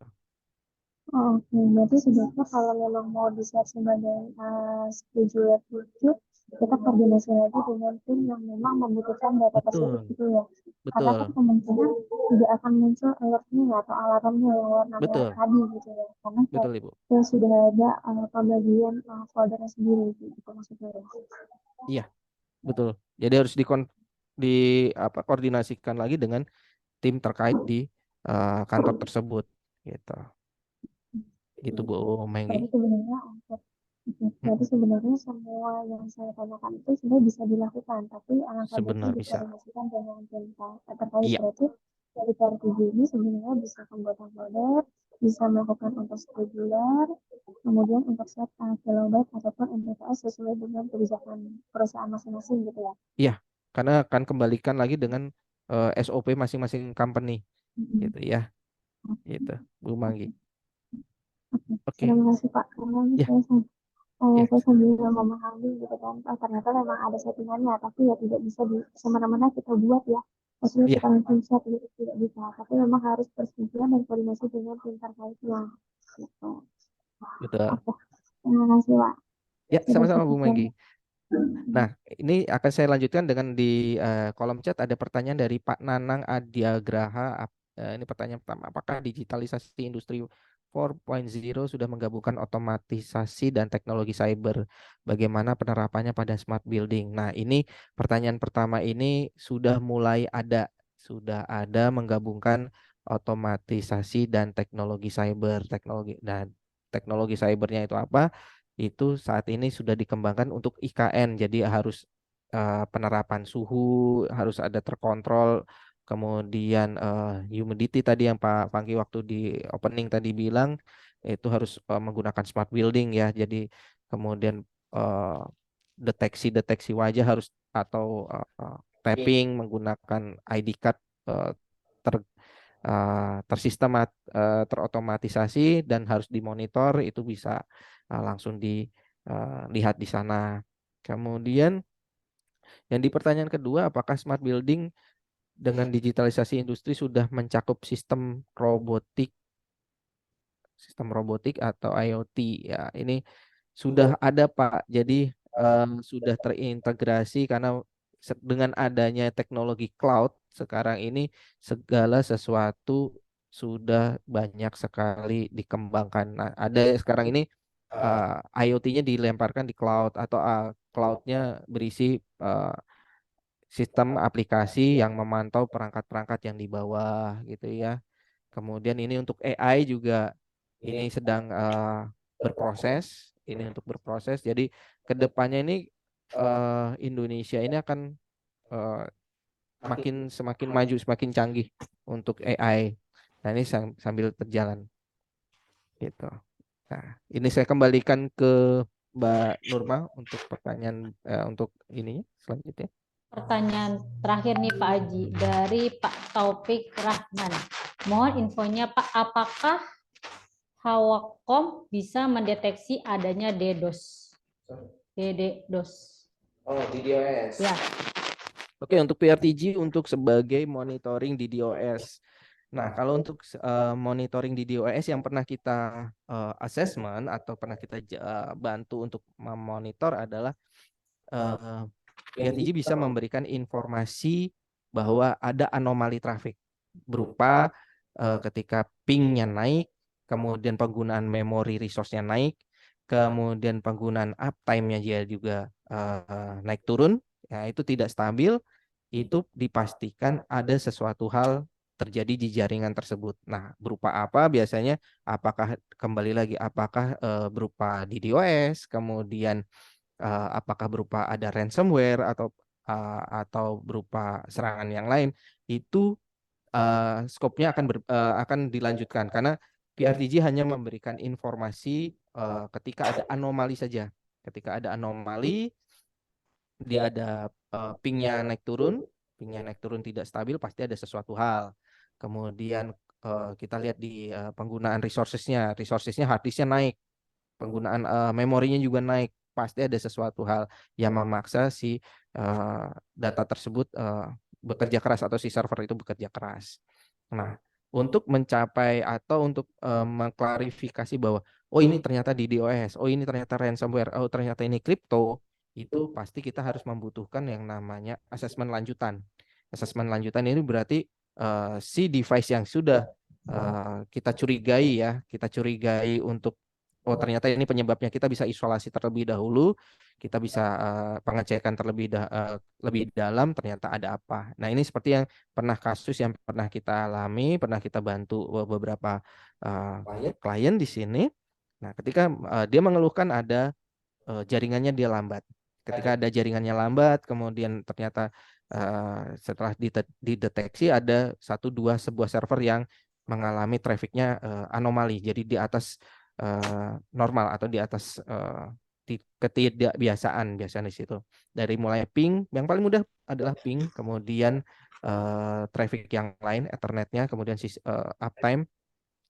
Oke, berarti sebenarnya kalau memang mau di-set sebagai scheduler YouTube, kita koordinasi lagi dengan tim yang memang membutuhkan data tersebut Betul, gitu ya. Karena kan betul, kemungkinan tidak akan muncul alertnya atau alarmnya yang warna merah betul, tadi gitu ya. Karena kayak betul Ibu. sudah ada pembagian foldernya sendiri gitu maksudnya. Iya, betul. Jadi harus di apa koordinasikan lagi dengan tim terkait di kantor tersebut gitu. Itu Bu Menggi. Berarti sebenarnya untuk Berarti sebenarnya semua yang saya tanyakan itu sebenarnya bisa dilakukan, tapi alangkah baiknya Sebenarnya bisa. dikoordinasikan dengan tim terkait. Iya, Berarti dari PRTG ini sebenarnya bisa pembuatan folder, bisa melakukan untuk scheduler, kemudian untuk set kilobyte ataupun MPKS sesuai dengan kebijakan perusahaan masing-masing gitu ya. iya. Karena akan kembalikan lagi dengan SOP masing-masing company gitu ya. Gitu, Bu Manggi. Oke. Terima kasih Pak, karena Ya, saya sambil memahami gitu kan, ternyata memang ada settingannya, tapi ya tidak bisa di semena-mena kita buat ya. Maksudnya ya, kita langsung set gitu, tidak bisa. Tapi memang harus persetujuan dan koordinasi dengan tim terkaitnya. Gitu. betul. Oke, terima kasih Pak. Ya, Sudah sama-sama Bu cukup Manggi. banyak. Nah, ini akan saya lanjutkan dengan di kolom chat ada pertanyaan dari Pak Nanang Adiagraha. Ini pertanyaan pertama, apakah digitalisasi industri 4.0 sudah menggabungkan otomatisasi dan teknologi cyber? Bagaimana penerapannya pada smart building? Nah, ini pertanyaan pertama ini sudah ada menggabungkan otomatisasi dan teknologi cyber. Teknologi cybernya itu apa? Itu saat ini sudah dikembangkan untuk IKN, jadi harus penerapan suhu harus ada terkontrol, kemudian humidity tadi yang Pak Fangki waktu di opening tadi bilang itu harus menggunakan smart building ya, jadi kemudian deteksi wajah harus atau tapping menggunakan ID card ter terotomatisasi dan harus dimonitor, itu bisa langsung dilihat di sana. Kemudian yang di pertanyaan kedua, apakah smart building dengan digitalisasi industri sudah mencakup sistem robotik atau IoT? Ya, ini sudah ada Pak. Jadi sudah terintegrasi karena dengan adanya teknologi cloud sekarang ini segala sesuatu sudah banyak sekali dikembangkan. Nah, ada sekarang ini IoT-nya dilemparkan di cloud atau cloud-nya berisi sistem aplikasi yang memantau perangkat-perangkat yang di bawah gitu ya. Kemudian ini untuk AI juga ini sedang berproses, ini untuk berproses. Jadi kedepannya ini Indonesia ini akan semakin maju, semakin canggih untuk AI. Nah ini sambil berjalan gitu. Nah ini saya kembalikan ke Mbak Nurma untuk pertanyaan untuk ini selanjutnya. Pertanyaan terakhir nih Pak Aji dari Pak Taufik Rahman. Mohon infonya Pak, apakah Hawakom bisa mendeteksi adanya DDoS? DDoS. Oh, DDoS. Ya. Oke, untuk PRTG untuk sebagai monitoring DDoS. Nah, kalau untuk monitoring DDoS yang pernah kita assessment atau pernah kita bantu untuk memonitor adalah PRTG bisa memberikan informasi bahwa ada anomali traffic berupa ketika ping-nya naik, kemudian penggunaan memori resource-nya naik, kemudian penggunaan uptime-nya juga naik turun, ya itu tidak stabil, itu dipastikan ada sesuatu hal terjadi di jaringan tersebut. Nah, berupa apa biasanya? Apakah kembali lagi apakah berupa DDoS, kemudian apakah berupa ada ransomware atau berupa serangan yang lain, itu skopnya akan dilanjutkan karena PRTG hanya memberikan informasi ketika ada anomali saja. Ketika ada anomali, dia ada pingnya naik turun tidak stabil, pasti ada sesuatu hal. Kemudian kita lihat di penggunaan resourcesnya hard disknya naik, penggunaan memorinya juga naik, pasti ada sesuatu hal yang memaksa si data tersebut bekerja keras atau si server itu bekerja keras. Nah, untuk mencapai atau untuk mengklarifikasi bahwa oh ini ternyata DDoS, oh ini ternyata ransomware, oh ternyata ini crypto, itu pasti kita harus membutuhkan yang namanya asesmen lanjutan. Asesmen lanjutan ini berarti si device yang sudah kita curigai untuk ternyata ini penyebabnya, kita bisa isolasi terlebih dahulu, kita bisa pengecekan lebih dalam, ternyata ada apa. Nah, ini seperti yang kasus yang pernah kita alami, pernah kita bantu beberapa klien di sini. Nah, ketika dia mengeluhkan ada jaringannya dia lambat. Ketika ada jaringannya lambat, kemudian ternyata setelah dideteksi ada sebuah server yang mengalami trafficnya anomali, jadi di atas normal atau di atas ketidakbiasaan biasanya di situ. Dari mulai ping, yang paling mudah adalah ping, kemudian traffic yang lain, Ethernetnya, kemudian uptime,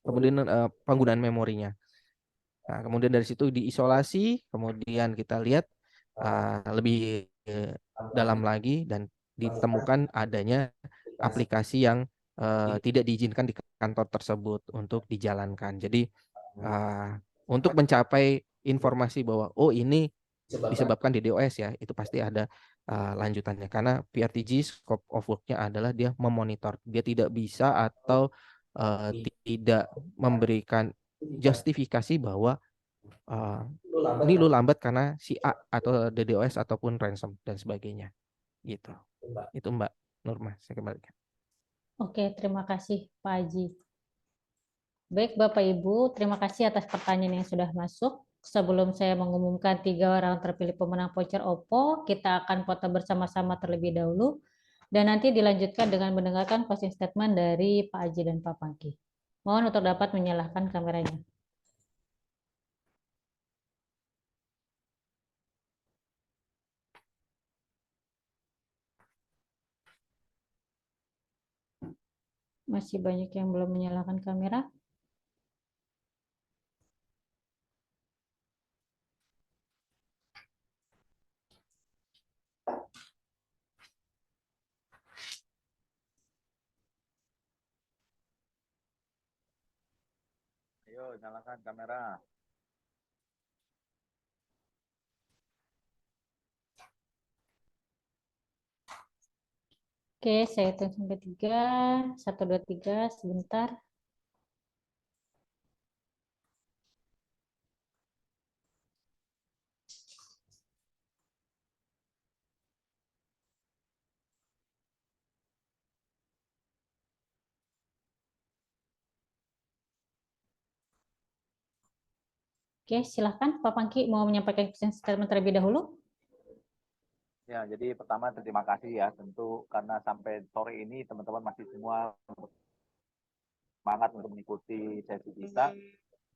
kemudian penggunaan memorinya. Nah, kemudian dari situ diisolasi, kemudian kita lihat lebih dalam lagi dan ditemukan adanya aplikasi yang tidak diizinkan di kantor tersebut untuk dijalankan. Jadi untuk mencapai informasi bahwa ini disebabkan DDoS ya, itu pasti ada lanjutannya, karena PRTG scope of work-nya adalah dia memonitor. Dia tidak bisa atau tidak memberikan justifikasi bahwa ini lu lambat karena si A atau DDoS ataupun ransom dan sebagainya. Gitu. Itu Mbak Nurma, saya kembalikan. Oke, terima kasih Pak Haji. Baik Bapak Ibu, terima kasih atas pertanyaan yang sudah masuk. Sebelum saya mengumumkan 3 orang terpilih pemenang voucher OPPO, kita akan foto bersama-sama terlebih dahulu dan nanti dilanjutkan dengan mendengarkan closing statement dari Pak Haji dan Pak Pangki. Mohon untuk dapat menyalakan kameranya. Masih banyak yang belum menyalakan kamera. Ayo, nyalakan kamera. Oke, saya hitung sampai 3. 1, 2, 3, sebentar. Oke, silahkan Pak Pangki mau menyampaikan statement terlebih dahulu. Ya, jadi pertama terima kasih ya, tentu karena sampai sore ini teman-teman masih semua semangat untuk mengikuti sesi kita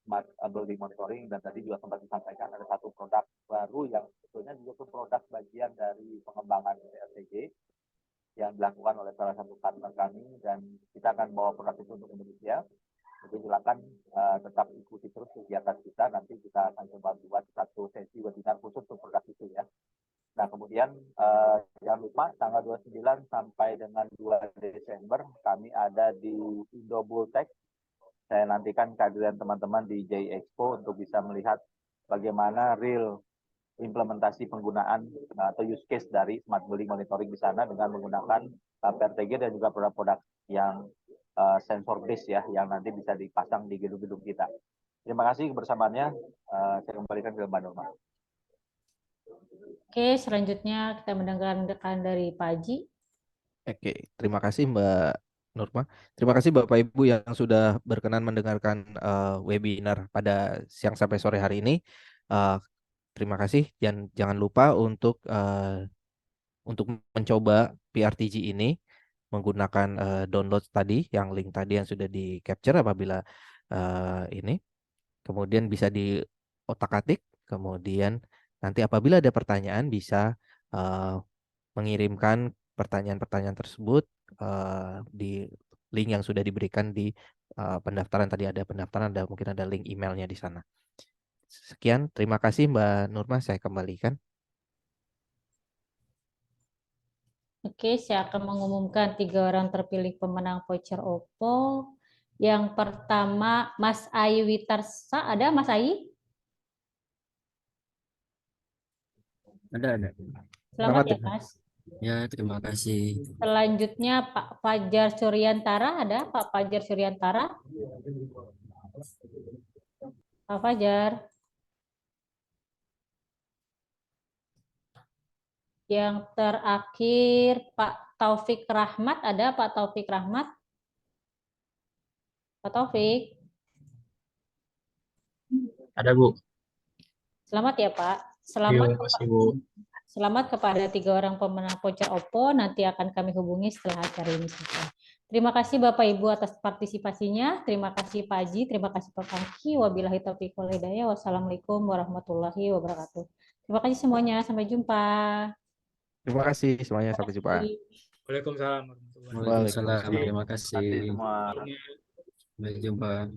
Smart Building Monitoring, dan tadi juga sempat disampaikan ada satu produk baru yang sebetulnya juga itu produk bagian dari pengembangan PRTG yang dilakukan oleh salah satu partner kami, dan kita akan bawa produk itu untuk Indonesia. Jadi silakan tetap ikuti terus kegiatan kita, nanti kita akan coba buat satu sesi webinar khusus untuk produk itu ya. Nah, kemudian jangan lupa tanggal 29 sampai dengan 2 Desember kami ada di Indobultech. Saya nantikan kehadiran teman-teman di J Expo untuk bisa melihat bagaimana real implementasi penggunaan atau use case dari Smart Building Monitoring di sana dengan menggunakan PRTG dan juga produk-produk yang sensor base ya, yang nanti bisa dipasang di gedung-gedung kita. Terima kasih kebersamaannya. Saya kembalikan ke Mbak Nurma. Oke, selanjutnya kita mendengarkan dari Pak Haji. Oke, terima kasih Mbak Nurma. Terima kasih Bapak Ibu yang sudah berkenan mendengarkan webinar pada siang sampai sore hari ini. Terima kasih, dan jangan lupa untuk mencoba PRTG ini menggunakan download tadi, yang link tadi yang sudah di capture apabila ini, kemudian bisa diotak-atik, kemudian nanti apabila ada pertanyaan bisa mengirimkan pertanyaan-pertanyaan tersebut di link yang sudah diberikan di pendaftaran. Tadi ada pendaftaran, mungkin ada link emailnya di sana. Sekian, terima kasih Mbak Nurma, saya kembalikan. Oke, saya akan mengumumkan 3 orang terpilih pemenang voucher OPPO. Yang pertama, Mas Ayi Witarsa. Ada Mas Ayi? Ada. Selamat ya, Mas. Ya, terima kasih. Selanjutnya Pak Fajar Suryantara, ada Pak Fajar Suryantara? Pak Fajar. Yang terakhir Pak Taufik Rahmat, ada Pak Taufik Rahmat? Pak Taufik. Ada, Bu. Selamat ya, Pak. Selamat kepada 3 orang pemenang voucher OPPO. Nanti akan kami hubungi setelah acara ini selesai. Terima kasih Bapak Ibu atas partisipasinya. Terima kasih Pak Haji. Terima kasih Pak Fangki. Wabillahi taufiq wal hidayah. Wassalamualaikum warahmatullahi wabarakatuh. Terima kasih semuanya. Sampai jumpa. Terima kasih semuanya. Sampai jumpa. Waalaikumsalam. Waalaikumsalam. Terima kasih. Sampai jumpa.